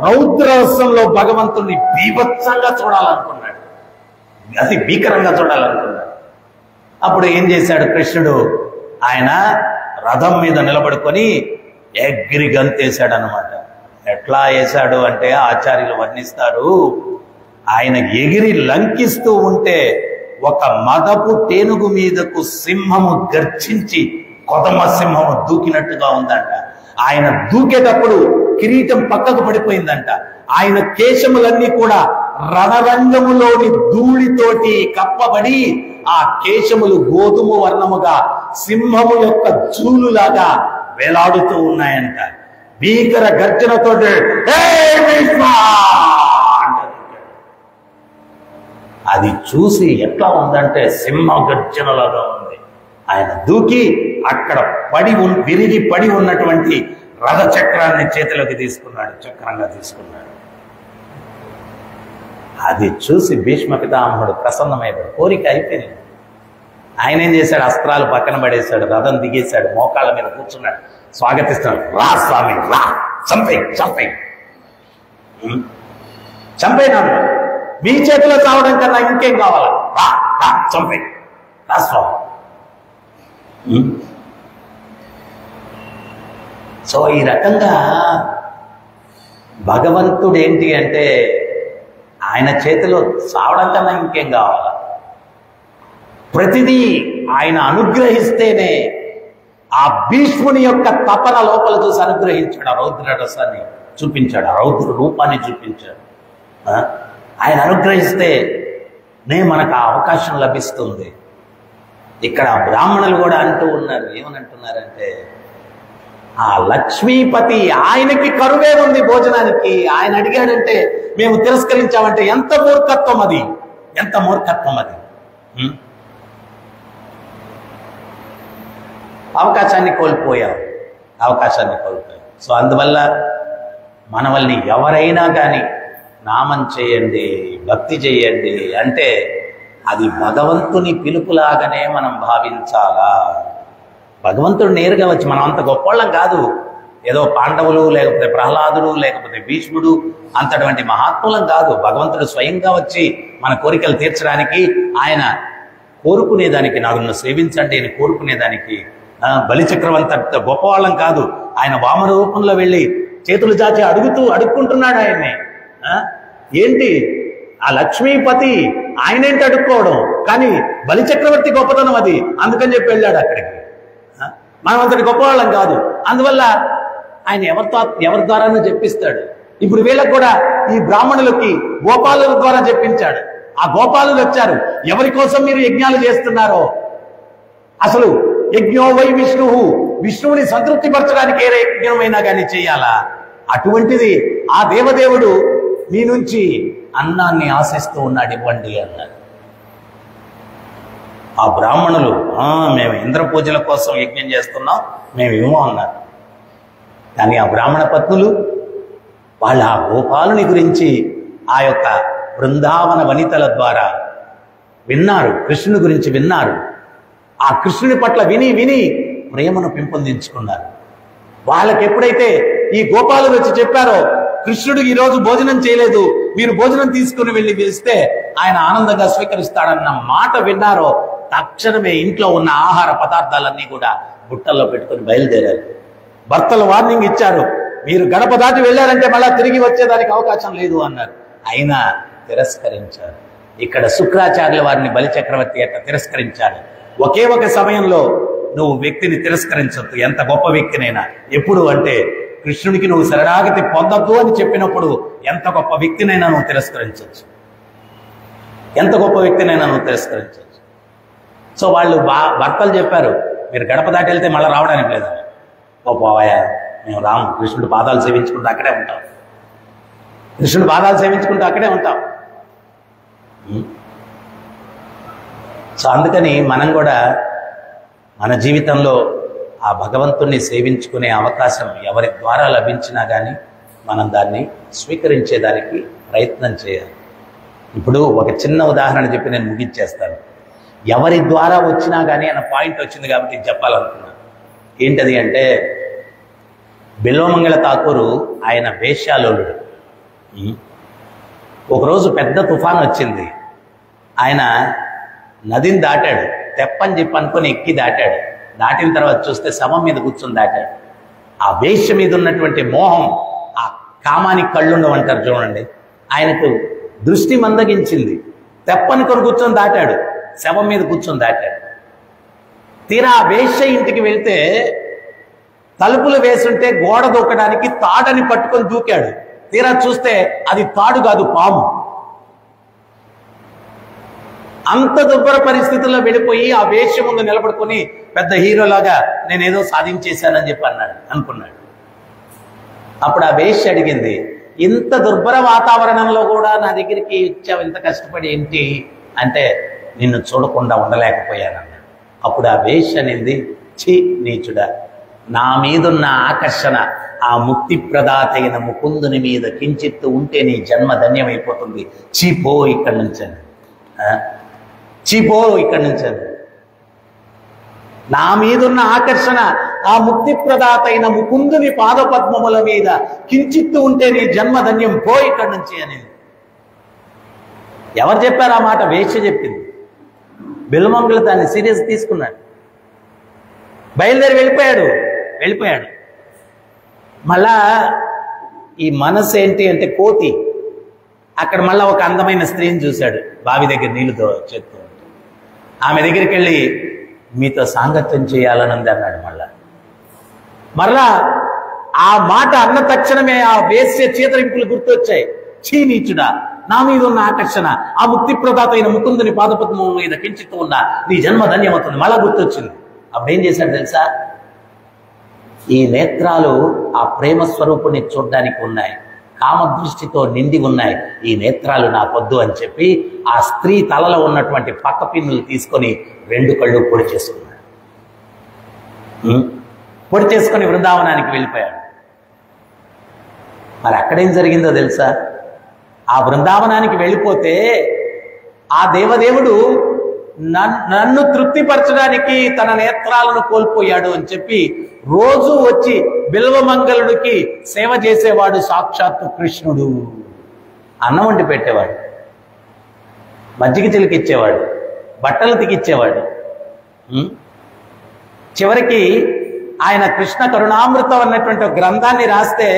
రౌద్రరసంలో భగవంతుణ్ణి బీభత్సంగా చూడాలనుకున్నాడు, అతి భీకరంగా చూడాలనుకున్నాడు. అప్పుడు ఏం చేశాడు కృష్ణుడు, ఆయన రథం మీద నిలబడుకొని ఎగిరి గంతేశాడు అనమాట. ఎట్లా వేశాడు అంటే ఆచార్యులు వర్ణిస్తారు, ఆయన ఎగిరి లంకిస్తూ ఉంటే ఒక మదపు టేనుగు మీదకు సింహము గర్జించి కొదమ సింహము దూకినట్టుగా ఉందంట. ఆయన దూకేటప్పుడు కిరీటం పక్కకు పడిపోయిందంట. ఆయన కేశములన్నీ కూడా రణరంగములోని ధూళితోటి కప్పబడి ఆ కేశములు గోధుమ వర్ణముగా సింహము యొక్క జూలులాగా వేలాడుతూ ఉన్నాయంట. భీకర గర్జనతో అది చూసి ఎట్లా ఉందంటే సింహ గర్జనలాగా ఉంది. ఆయన దూకి అక్కడ విరిగి పడి ఉన్నటువంటి రథ చక్రాన్ని చేతిలోకి తీసుకున్నాడు, చక్రంగా తీసుకున్నాడు. అది చూసి భీష్మ పితామహుడు ప్రసన్నమయ్యాడు, కోరిక అయిపోయింది. ఆయన ఏం చేశాడు, అస్త్రాలు పక్కన పడేశాడు, రథం దిగేశాడు, మోకాళ్ళ మీద కూర్చున్నాడు, స్వాగతిస్తున్నాడు. రా స్వామి రా, చంపేనాడు, మీ చేతిలో చావడం కన్నా ఇంకేం కావాలా, రా రా చంపే, రా స్వామి. సో ఈ రకంగా భగవంతుడు ఏంటి అంటే ఆయన చేతిలో చావడం కన్నా ఇంకేం కావాలా? ప్రతిదీ ఆయన అనుగ్రహిస్తేనే. ఆ భీష్ముని యొక్క తపన లోపల చూసి అనుగ్రహించాడు, ఆ రౌద్ర రసాన్ని చూపించాడు, ఆ రౌద్ర రూపాన్ని చూపించాడు. ఆయన అనుగ్రహిస్తే మనకు ఆ అవకాశం లభిస్తుంది. ఇక్కడ బ్రాహ్మణులు కూడా అంటూ ఉన్నారు, ఏమని అంటున్నారంటే, ఆ లక్ష్మీపతి ఆయనకి కరువే ఉంది భోజనానికి, ఆయన అడిగాడంటే మేము తిరస్కరించామంటే ఎంత మూర్ఖత్వం అది, ఎంత మూర్ఖత్వం అది. అవకాశాన్ని కోల్పోయాం. సో అందువల్ల మనవల్ని ఎవరైనా కానీ నామం చేయండి, భక్తి చేయండి అంటే అది భగవంతుని పిలుపులాగానే మనం భావించాలా. భగవంతుడు నేరుగా వచ్చి, మనం అంత గొప్పవాళ్ళం కాదు, ఏదో పాండవులు లేకపోతే ప్రహ్లాదుడు లేకపోతే భీష్ముడు అంతటువంటి మహాత్ములం కాదు. భగవంతుడు స్వయంగా వచ్చి మన కోరికలు తీర్చడానికి, ఆయన కోరుకునేదానికి, నన్ను సేవించండి అని కోరుకునేదానికి. బలిచక్రవర్తి గొప్పవాళ్ళం కాదు, ఆయన వామన రూపంలో వెళ్ళి చేతులు చాచి అడుక్కుంటున్నాడు ఆయన్ని. ఏంటి ఆ లక్ష్మీపతి ఆయనేంటి అడుక్కోవడం, కానీ బలిచక్రవర్తి గొప్పతనం అది, అందుకని చెప్పి వెళ్ళాడు అక్కడికి. మనం అంతటి గొప్పవాళ్ళం కాదు, అందువల్ల ఆయన ఎవరి ద్వారానో చెప్పిస్తాడు. ఇప్పుడు వీళ్ళకు కూడా ఈ బ్రాహ్మణులకి గోపాలుల ద్వారా చెప్పించాడు. ఆ గోపాలులు వచ్చారు, ఎవరి కోసం మీరు యజ్ఞాలు చేస్తున్నారో, అసలు యజ్ఞో వై విష్ణువు, విష్ణువుని సంతృప్తిపరచడానికి ఏ యజ్ఞమైనా కానీ చేయాలా? అటువంటిది ఆ దేవదేవుడు మీ నుంచి అన్నాన్ని ఆశిస్తూ ఉన్నాడు, ఇవ్వండి అన్నాడు. ఆ బ్రాహ్మణులు మేము ఇంద్ర పూజల కోసం యజ్ఞం చేస్తున్నాం, మేము ఏమో అన్నారు. కానీ ఆ బ్రాహ్మణ పత్నులు వాళ్ళ ఆ గోపాలుని గురించి ఆ యొక్క బృందావన వనితల ద్వారా విన్నారు, కృష్ణుని గురించి విన్నారు. ఆ కృష్ణుని పట్ల విని ప్రేమను పెంపొందించుకున్నారు. వాళ్ళకి ఎప్పుడైతే ఈ గోపాలులు వచ్చి చెప్పారో, కృష్ణుడు ఈరోజు భోజనం చేయలేదు, మీరు భోజనం తీసుకుని వెళ్ళి వేస్తే ఆయన ఆనందంగా స్వీకరిస్తాడన్న మాట విన్నారో, తక్షణమే ఇంట్లో ఉన్న ఆహార పదార్థాలన్నీ కూడా బుట్టల్లో పెట్టుకుని బయలుదేరారు. భర్తలు వార్నింగ్ ఇచ్చారు, మీరు గడప దాటి వెళ్ళారంటే మళ్ళా తిరిగి వచ్చేదానికి అవకాశం లేదు అన్నారు. అయినా తిరస్కరించారు. ఇక్కడ శుక్రాచార్యుల వారిని బలిచక్రవర్తి యొక్క తిరస్కరించాడు. ఒకే ఒక సమయంలో నువ్వు వ్యక్తిని తిరస్కరించొద్దు, ఎంత గొప్ప వ్యక్తినైనా. ఎప్పుడు అంటే కృష్ణుడికి నువ్వు శరణాగతి పొందొద్దు అని చెప్పినప్పుడు ఎంత గొప్ప వ్యక్తినైనా నువ్వు తిరస్కరించవచ్చు, ఎంత గొప్ప వ్యక్తినైనా నువ్వు తిరస్కరించవచ్చు. సో వాళ్ళు భర్తలు చెప్పారు, మీరు గడప దాటి వెళ్తే మళ్ళీ రావడానికి లేదని. పోవాయా, మేము రాము, కృష్ణుడు పాదాలు సేవించుకుంటూ అక్కడే ఉంటాం, కృష్ణుడు పాదాలు సేవించుకుంటూ అక్కడే ఉంటాం. సో అందుకని మనం కూడా మన జీవితంలో ఆ భగవంతుణ్ణి సేవించుకునే అవకాశం ఎవరి ద్వారా లభించినా కానీ మనం దాన్ని స్వీకరించేదానికి ప్రయత్నం చేయాలి. ఇప్పుడు ఒక చిన్న ఉదాహరణ చెప్పి నేను ముగించేస్తాను. ఎవరి ద్వారా వచ్చినా కానీ అన్న పాయింట్ వచ్చింది కాబట్టి చెప్పాలనుకున్నాను. ఏంటది అంటే, బిల్వమంగళ ఠాకూరు ఆయన వేశ్యాలోలుడు. ఒకరోజు పెద్ద తుఫాన్ వచ్చింది. ఆయన నదిని దాటాడు, తెప్పని చెప్పి అనుకుని ఎక్కి దాటాడు. దాటిన తర్వాత చూస్తే శవం మీద కూర్చొని దాటాడు. ఆ వేశ్య మీద ఉన్నటువంటి మోహం, ఆ కామానికి కళ్ళుండవు అంటారు చూడండి, ఆయనకు దృష్టి మందగించింది. తెప్పని కొని కూర్చొని దాటాడు, శవం మీద కూర్చొని దాటాడు. తీరా ఆ వేశ్య ఇంటికి వెళ్తే తలుపులు వేసుంటే గోడ దూకడానికి తాడని పట్టుకొని దూకాడు. తీరా చూస్తే అది తాడు కాదు, పాము. అంత దుర్భర పరిస్థితుల్లో వెళ్ళిపోయి ఆ వేశ్య ముందు నిలబడుకొని పెద్ద హీరోలాగా నేనేదో సాధించేశానని చెప్పి అనుకున్నాడు. అప్పుడు ఆ వేశ్య అడిగింది, ఇంత దుర్భర వాతావరణంలో కూడా నా దగ్గరికి ఇచ్చావు, ఇంత కష్టపడి ఏంటి అంటే, నిన్ను చూడకుండా ఉండలేకపోయానన్నాడు. అప్పుడు ఆ వేశ్య అనేది, ఛీ నీచుడా, నా మీదున్న ఆకర్షణ ఆ ముక్తి ప్రదాతైన ముకుందుని మీద కించిత్తు ఉంటే నీ జన్మ ధన్యమైపోతుంది, చీపో ఇక్కడి నుంచి, చీపో ఇక్కడి నుంచి. నా మీదున్న ఆకర్షణ ఆ ముక్తి ప్రదాతైన ముకుందుని పాదపద్మముల మీద కించిత్తు ఉంటే నీ జన్మధన్యం, పో ఇక్కడి నుంచి అనేది. ఎవరు చెప్పారు ఆ మాట? వేశ్య చెప్పింది. బిల్వమంగళ దాన్ని సీరియస్ తీసుకున్నాడు, బయలుదేరి వెళ్ళిపోయాడు. మళ్ళా ఈ మనసు ఏంటి అంటే కోతి. అక్కడ మళ్ళా ఒక అందమైన స్త్రీని చూశాడు, బావి దగ్గర నీళ్లుతో చేస్తూ. ఆమె దగ్గరికి వెళ్ళి మీతో సాంగత్యం చేయాలనుంది అన్నాడు. మరలా ఆ మాట అన్న తక్షణమే ఆ వేశ్య చేతరింపులు గుర్తొచ్చాయి. చీ నీచుడా, నా మీద ఉన్న ఆకర్షణ, ఆ ముక్తి ప్రదాత అయిన ముకుందుని పాదపద్మం మీద కించిత్ ఉన్న నీ జన్మ ధన్యమవుతుంది. మళ్ళా గుర్తొచ్చింది. అప్పుడేం చేశాడు తెలుసా? ఈ నేత్రాలు ఆ ప్రేమ స్వరూపుని చూడడానికి ఉన్నాయి, కామదృష్టితో నిండి ఉన్నాయి. ఈ నేత్రాలు నాకొద్దు అని చెప్పి ఆ స్త్రీ తలలో ఉన్నటువంటి పక్క పిన్నులు తీసుకొని 2 కళ్ళు పొడి చేసుకున్నాడు. పొడి చేసుకొని బృందావనానికి వెళ్ళిపోయాడు. మరి అక్కడేం జరిగిందో తెలుసా? ఆ బృందావనానికి వెళ్ళిపోతే ఆ దేవదేవుడు నన్ను తృప్తిపరచడానికి తన నేత్రాలను కోల్పోయాడు అని చెప్పి రోజు వచ్చి బిల్వమంగళుడికి సేవ చేసేవాడు సాక్షాత్తు కృష్ణుడు. అన్నం వండి పెట్టేవాడు, మజ్జిగ చిలికిచ్చేవాడు, బట్టలు తికిచ్చేవాడు. చివరికి ఆయన కృష్ణ కరుణామృతం అన్నటువంటి గ్రంథాన్ని రాస్తే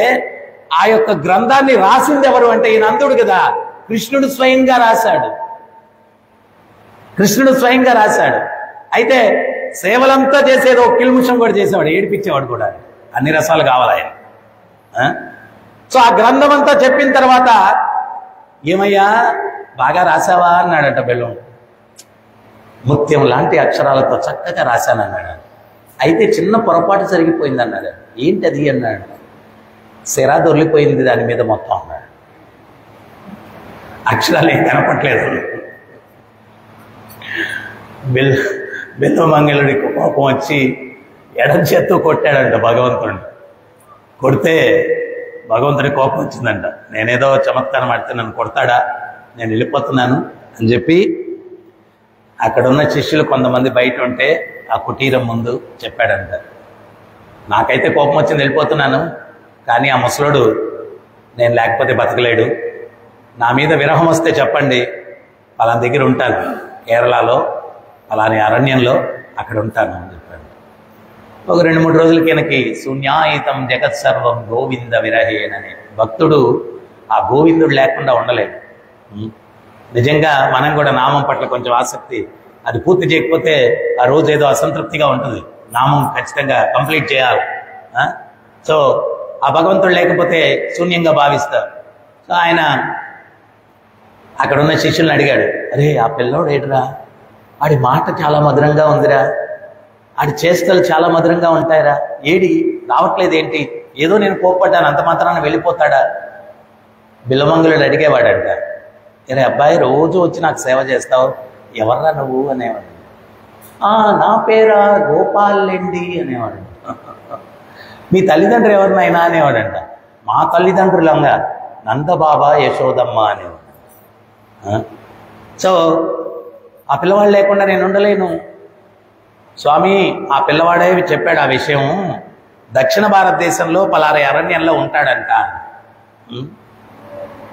ఆ యొక్క గ్రంథాన్ని రాసింది ఎవరు అంటే ఈ నందుడు కదా, కృష్ణుడు స్వయంగా రాశాడు. కృష్ణుడు స్వయంగా రాశాడు. అయితే సేవలంతా చేసేది ఒక కిల్ముషం కూడా చేసేవాడు, ఏడిపించేవాడు కూడా. అన్ని రసాలు కావాలి ఆయన. సో ఆ గ్రంథం అంతా చెప్పిన తర్వాత ఏమయ్యా బాగా రాసావా అన్నాడట బెల్లం. ముత్యం లాంటి అక్షరాలతో చక్కగా రాశానన్నాడు. అయితే చిన్న పొరపాటు జరిగిపోయింది అన్నాడు. ఏంటది అన్నాడు. సిరా దొరికిపోయింది దాని మీద మొత్తం అన్నాడు. అక్షరాలు ఏం కనపట్లేదు. బిల్వమంగళుడికి కోపం వచ్చి ఎడం చేత్తో కొట్టాడంట భగవంతుడిని. కొడితే భగవంతుడి కోపం వచ్చిందంట. నేనేదో చమత్కారం ఆడితే నన్ను కొడతాడా, నేను వెళ్ళిపోతున్నాను అని చెప్పి అక్కడున్న శిష్యులు కొంతమంది బయట ఉంటే ఆ కుటీరం ముందు చెప్పాడంట. నాకైతే కోపం వచ్చింది, వెళ్ళిపోతున్నాను. కానీ ఆ ముసలోడు నేను లేకపోతే బతకలేడు. నా మీద విరహం వస్తే చెప్పండి, పలానా దగ్గర ఉంటాను, కేరళలో అలానే అరణ్యంలో అక్కడ ఉంటాను అని చెప్పాడు. ఒక 2-3 రోజులకి వెనక్కి శూన్యాయితం జగత్ సర్వం గోవింద విరహేనని భక్తుడు ఆ గోవిందుడు లేకుండా ఉండలేడు. నిజంగా మనం కూడా నామం పట్ల కొంచెం ఆసక్తి, అది పూర్తి చేయకపోతే ఆ రోజు ఏదో అసంతృప్తిగా ఉంటుంది. నామం ఖచ్చితంగా కంప్లీట్ చేయాలి. సో ఆ భగవంతుడు లేకపోతే శూన్యంగా భావిస్తారు. సో ఆయన అక్కడున్న శిష్యుల్ని అడిగాడు, అరే ఆ పిల్లోడు ఏడురా, ఆడి మాట చాలా మధురంగా ఉందిరా, ఆడి చేష్టలు చాలా మధురంగా ఉంటాయిరా, ఏడి రావట్లేదు ఏంటి, ఏదో నేను కోప్పడ్డాను అంత మాత్రాన వెళ్ళిపోతాడా? బిల్వమంగళుడు అడిగేవాడంట, అరే అబ్బాయి రోజు వచ్చి నాకు సేవ చేస్తావు, ఎవర్రా నువ్వు అనేవాడు. నా పేరా గోపాల్లెండి అనేవాడు. మీ తల్లిదండ్రులు ఎవరినైనా అనేవాడంట. మా తల్లిదండ్రులంగా నందబాబా యశోదమ్మ అనేవాడు. సో ఆ పిల్లవాడు లేకుండా నేను ఉండలేను స్వామి. ఆ పిల్లవాడే చెప్పాడు ఆ విషయం, దక్షిణ భారతదేశంలో పలారి అరణ్యంలో ఉంటాడంట.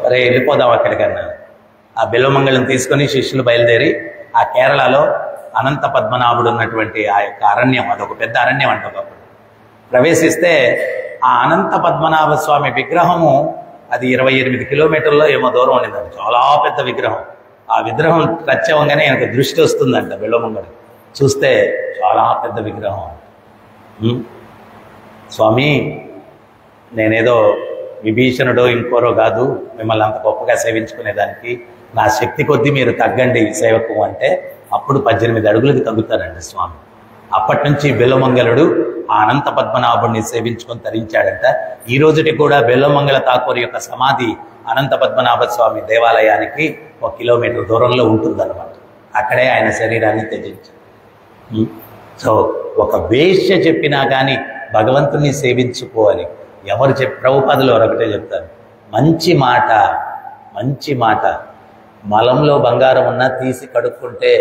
అరే వెళ్ళిపోదాం అక్కడికన్నా. ఆ బిల్వమంగళం తీసుకొని శిష్యులు బయలుదేరి ఆ కేరళలో అనంత పద్మనాభుడు ఉన్నటువంటి ఆ యొక్క అరణ్యం, అదొక పెద్ద అరణ్యం అంట. ఒకప్పుడు ప్రవేశిస్తే ఆ అనంత పద్మనాభ స్వామి విగ్రహము అది 28 కిలోమీటర్లో ఏమో దూరం ఉండేదండి. చాలా పెద్ద విగ్రహం. ఆ విగ్రహం టచ్ అవ్వగానే ఆయనకు దృష్టి వస్తుందంట బిల్వమంగళం. చూస్తే చాలా పెద్ద విగ్రహం. స్వామి నేనేదో విభీషణుడో ఇంకోరో కాదు, మిమ్మల్ని అంత గొప్పగా సేవించుకునేదానికి నా శక్తి కొద్దీ మీరు తగ్గండి సేవకు అంటే అప్పుడు 18 అడుగులకు తగ్గుతారండి స్వామి. అప్పటి నుంచి బిల్వమంగళుడు ఆ అనంత పద్మనాభుడిని సేవించుకొని తరించాడంట. ఈ రోజుటి కూడా బిల్వమంగళ ఠాకూర్ యొక్క సమాధి అనంత పద్మనాభ స్వామి దేవాలయానికి 1 కిలోమీటర్ దూరంలో ఉంటుందన్నమాట. అక్కడే ఆయన శరీరాన్ని త్యజించారు. సో ఒక వేశ్య చెప్పినా కానీ భగవంతుని సేవించుకోవాలి. ఎవరు ప్రభుపాదులు ఒకటే చెప్తారు, మంచి మాట, మంచి మాట. మలంలో బంగారం ఉన్నా తీసి కడుక్కుంటే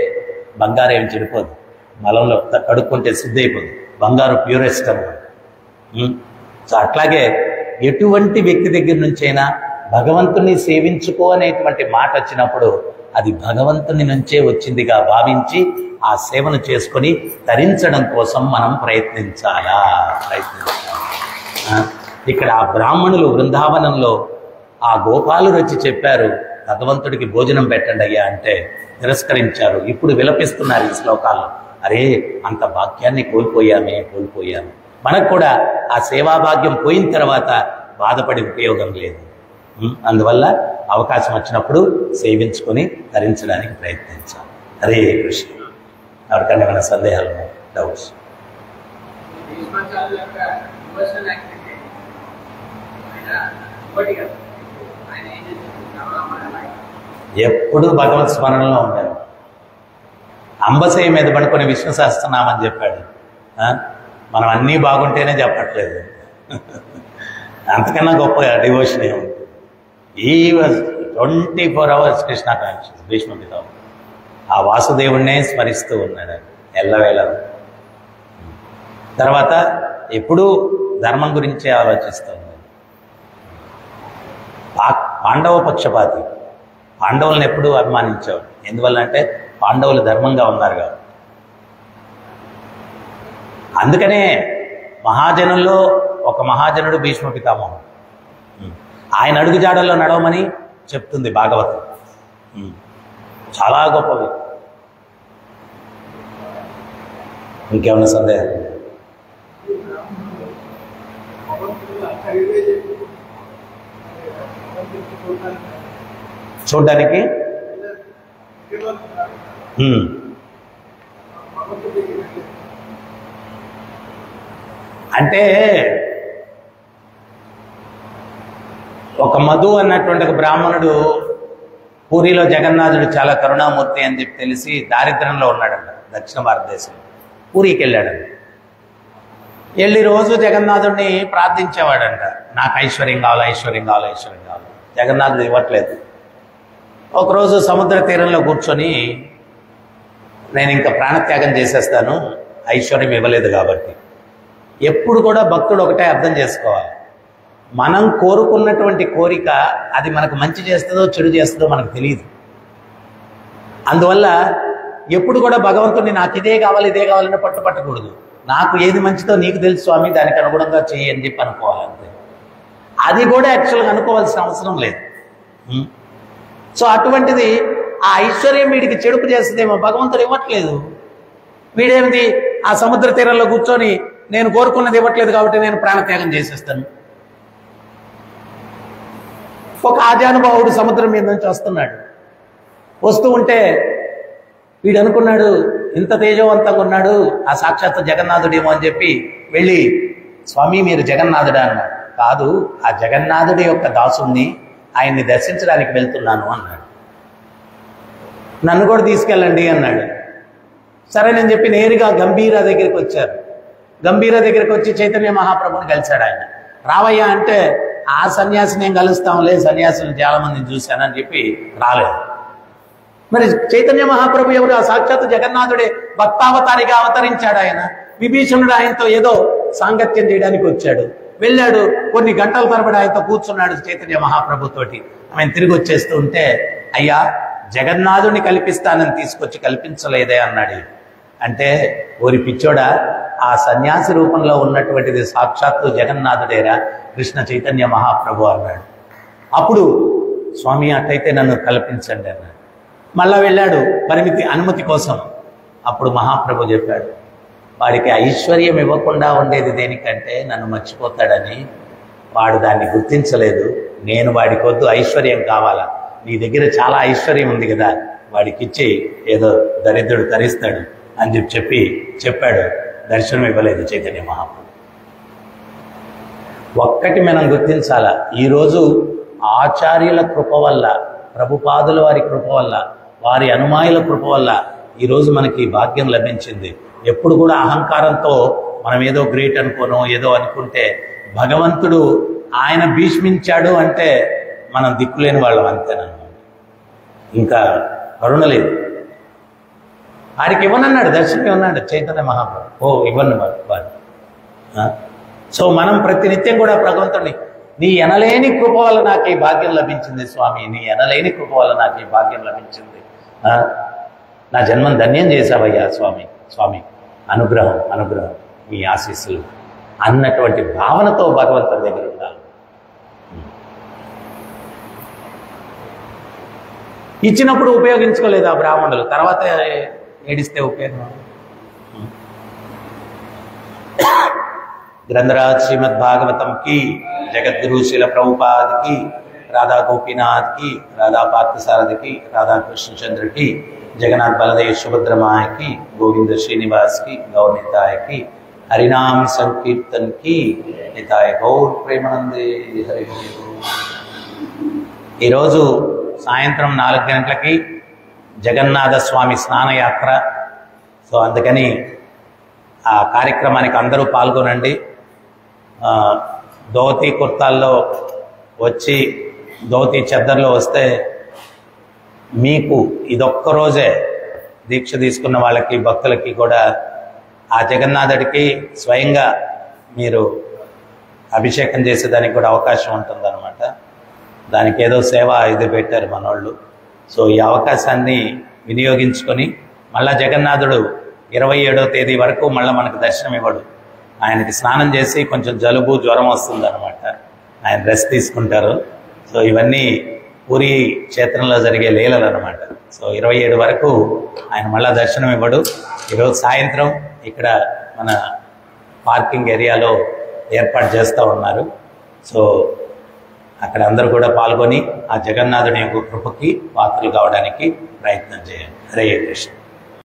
బంగారం ఏం చెడిపోదు, మలంలో కడుక్కుంటే శుద్ధి అయిపోదు, బంగారు ప్యూరెస్ట్ అన్నమాట. సో అట్లాగే ఎటువంటి వ్యక్తి దగ్గర నుంచైనా భగవంతుని సేవించుకో అనేటువంటి మాట వచ్చినప్పుడు అది భగవంతుని నుంచే వచ్చిందిగా భావించి ఆ సేవను చేసుకొని తరించడం కోసం మనం ప్రయత్నించాలా. ఇక్కడ ఆ బ్రాహ్మణులు బృందావనంలో ఆ గోపాలురు వచ్చి చెప్పారు, భగవంతుడికి భోజనం పెట్టండి అయ్యా అంటే తిరస్కరించారు. ఇప్పుడు విలపిస్తున్నారు ఈ శ్లోకాల్లో, అరే అంత భాగ్యాన్ని కోల్పోయామే. మనకు కూడా ఆ సేవా భాగ్యం పోయిన తర్వాత బాధపడి ఉపయోగం లేదు. అందువల్ల అవకాశం వచ్చినప్పుడు సేవించుకొని ధరించడానికి ప్రయత్నించాలి. హరే కృష్ణ. ఎవరికన్నా ఏమైనా సందేహాలు, డౌట్స్? ఎప్పుడు భగవత్ స్మరణలో ఉండాలి. అంబసేయ మీద పడుకొని విష్ణు సహస్రనామం చెప్పాడు. మనం అన్నీ బాగుంటేనే చెప్పట్లేదు. అంతకన్నా గొప్ప డివోషన్ ఏముంటుంది. ఈ 24 hours కృష్ణ కాన్షియస్ భీష్మ పితామహ ఆ వాసుదేవుణ్ణే స్మరిస్తూ ఉన్నాడు ఎల్లవేళ. తర్వాత ఎప్పుడూ ధర్మం గురించే ఆలోచిస్తుంది. పాండవ పక్షపాతి, పాండవులను ఎప్పుడూ అభిమానించేవాడు. ఎందువల్లంటే పాండవులు ధర్మంగా ఉన్నారు కాబట్టి. అందుకనే మహాజనుల్లో ఒక మహాజనుడు భీష్మ పితామహుడు. ఆయన అడుగుజాడల్లో నడవమని చెప్తుంది భాగవతం. చాలా గొప్పవి. ఇంకేమైనా సందేహాలు? చూడ్డానికి అంటే ఒక మధు అన్నటువంటి ఒక బ్రాహ్మణుడు పూరిలో జగన్నాథుడు చాలా కరుణామూర్తి అని చెప్పి తెలిసి దారిద్ర్యంలో ఉన్నాడంట. దక్షిణ భారతదేశం పూరికి వెళ్ళాడంట. వెళ్ళి రోజు జగన్నాథుడిని ప్రార్థించేవాడంట, నాకు ఐశ్వర్యం కావాలి, ఐశ్వర్యం కావాలి, ఐశ్వర్యం కావాలి. జగన్నాథుడు ఇవ్వట్లేదు. ఒకరోజు సముద్ర తీరంలో కూర్చొని, నేను ఇంకా ప్రాణత్యాగం చేసేస్తాను, ఐశ్వర్యం ఇవ్వలేదు కాబట్టి. ఎప్పుడు కూడా భక్తుడు ఒకటే అర్థం చేసుకోవాలి, మనం కోరుకున్నటువంటి కోరిక అది మనకు మంచి చేస్తుందో చెడు చేస్తుందో మనకు తెలియదు. అందువల్ల ఎప్పుడు కూడా భగవంతుడిని నాకు ఇదే కావాలి ఇదే కావాలని పట్టుపట్టకూడదు. నాకు ఏది మంచిదో నీకు తెలుసు స్వామి, దానికి అనుగుణంగా చెయ్యి అని చెప్పి అనుకోవాలి అంతే. అది కూడా యాక్చువల్గా అనుకోవాల్సిన అవసరం లేదు. సో అటువంటిది ఆ ఐశ్వర్యం వీడికి చెడుపు చేస్తుందేమో, భగవంతుడు ఇవ్వట్లేదు. వీడేమిటి ఆ సముద్ర తీరంలో కూర్చొని నేను కోరుకున్నది ఇవ్వట్లేదు కాబట్టి నేను ప్రాణత్యాగం చేసేస్తాను. ఒక ఆజానుభావుడు సముద్రం మీద నుంచి వస్తున్నాడు. వస్తూ ఉంటే వీడు అనుకున్నాడు ఇంత తేజవంతంగా ఉన్నాడు, ఆ సాక్షాత్ జగన్నాథుడేమో అని చెప్పి వెళ్ళి, స్వామి మీరు జగన్నాథుడా అన్నాడు. కాదు, ఆ జగన్నాథుడి యొక్క దాసుని ఆయన్ని దర్శించడానికి వెళ్తున్నాను అన్నాడు. నన్ను కూడా తీసుకెళ్ళండి అన్నాడు. సరేనని చెప్పి నేరుగా గంభీర దగ్గరికి వచ్చారు. గంభీర దగ్గరికి వచ్చి చైతన్య మహాప్రభుని కలిశాడు. ఆయన రావయ్యా అంటే, ఆ సన్యాసి నేను కలుస్తాంలే, సన్యాసులు చాలా మందిని చూశానని చెప్పి రాలేదు. మరి చైతన్య మహాప్రభు ఎవరు? ఆ సాక్షాత్ జగన్నాథుడే భక్తావతారిగా అవతరించాడు. ఆయన విభీషణుడు ఆయనతో ఏదో సాంగత్యం చేయడానికి వచ్చాడు, వెళ్ళాడు. కొన్ని గంటల తరబడి ఆయనతో కూర్చున్నాడు చైతన్య మహాప్రభుతోటి. ఆయన తిరిగి వచ్చేస్తూ ఉంటే, అయ్యా జగన్నాథుడిని కల్పిస్తానని తీసుకొచ్చి కల్పించలేదే అన్నాడు. అంటే ఓరి పిచ్చోడా, ఆ సన్యాసి రూపంలో ఉన్నటువంటిది సాక్షాత్తు జగన్నాథుడేరా, కృష్ణ చైతన్య మహాప్రభు అన్నాడు. అప్పుడు స్వామి అట్టయితే నన్ను కల్పించండి అన్నాడు. మళ్ళా వెళ్ళాడు అనుమతి కోసం. అప్పుడు మహాప్రభు చెప్పాడు, వాడికి ఐశ్వర్యం ఇవ్వకుండా ఉండేది దేనికంటే నన్ను మర్చిపోతాడని. వాడు దాన్ని గుర్తించలేదు. నేను వాడికి వద్దు, ఐశ్వర్యం కావాలా, నీ దగ్గర చాలా ఐశ్వర్యం ఉంది కదా, వాడికి ఇచ్చి ఏదో దరిద్రుడు తరిస్తాడు అని చెప్పాడు. దర్శనం ఇవ్వలేదు చైతన్య మహాప్రభు. ఒక్కటి మనం గుర్తించాలా, ఈరోజు ఆచార్యుల కృప వల్ల, ప్రభుపాదుల వారి కృప వల్ల, వారి అనుమాయుల కృప వల్ల ఈరోజు మనకి భాగ్యం లభించింది. ఎప్పుడు కూడా అహంకారంతో మనం ఏదో గ్రేట్ అనుకోనో ఏదో అనుకుంటే, భగవంతుడు ఆయన భీష్మించాడు అంటే మనం దిక్కులేని వాళ్ళం అంతేనన్నమాట. ఇంకా కరుణ లేదు. ఆడికి ఇవ్వనన్నాడు, దర్శనం ఇవ్వన్నాడు చైతన్య మహాప్రభు. ఇవ్వను వాడు. సో మనం ప్రతినిత్యం కూడా భగవంతుడిని, నీ ఎనలేని కృప వల్ల నాకు ఈ భాగ్యం లభించింది స్వామి, నీ ఎనలేని కృప వల్ల నాకు ఈ భాగ్యం లభించింది, నా జన్మం ధన్యం చేశావయ్యా స్వామి, స్వామి అనుగ్రహం, మీ ఆశీస్సులు అన్నటువంటి భావనతో భగవంతుడి దగ్గర ఉండాలి. ఇచ్చినప్పుడు ఉపయోగించుకోలేదు ఆ బ్రాహ్మణులు, తర్వాత ఏడిస్తే ఉపయోగం. గ్రంథరాజ్ శ్రీమద్ భాగవతం కి, జగద్గురు శిల ప్రభుపాద్ కి, రాధా గోపీనాథ్ కి, రాధా పార్థసారథి కి, రాధా కృష్ణచంద్ర కి, జగన్నాథ్ బలదేవ్ సుభద్రమాయ की, गोविंद श्रीनिवास की, गौर निताय की, हरिनाम संकीर्तन की, निताय गौर प्रेमानंदे हरि। ఈరోజు సాయంత్రం 4 గంటలకి జగన్నాథ స్వామి స్నానయాత్ర. సో అందుకని ఆ కార్యక్రమానికి అందరూ పాల్గొనండి. ధోతి కుర్తాల్లో వచ్చి, ధోతి చెద్దర్లో వస్తే మీకు ఇదొక్క రోజే దీక్ష తీసుకున్న వాళ్ళకి, భక్తులకి కూడా ఆ జగన్నాథుడికి స్వయంగా మీరు అభిషేకం చేసేదానికి కూడా అవకాశం ఉంటుందన్నమాట. దానికి ఏదో సేవ ఇది పెట్టారు మనోళ్ళు. సో ఈ అవకాశాన్ని వినియోగించుకొని, మళ్ళా జగన్నాథుడు 27వ తేదీ వరకు మళ్ళీ మనకు దర్శనం ఇవ్వడు. ఆయనకి స్నానం చేసి కొంచెం జలుబు జ్వరం వస్తుంది అనమాట, ఆయన రెస్ట్ తీసుకుంటారు. సో ఇవన్నీ పూరి క్షేత్రంలో జరిగే లీలలు అనమాట. సో 27 వరకు ఆయన మళ్ళా దర్శనం ఇవ్వడు. ఈరోజు సాయంత్రం ఇక్కడ మన పార్కింగ్ ఏరియాలో ఏర్పాటు చేస్తూ ఉన్నారు. సో అక్కడ అందరూ కూడా పాల్గొని ఆ జగన్నాథుని యొక్క కృపకి పాత్రలు కావడానికి ప్రయత్నం చేయండి. హరే కృష్ణ.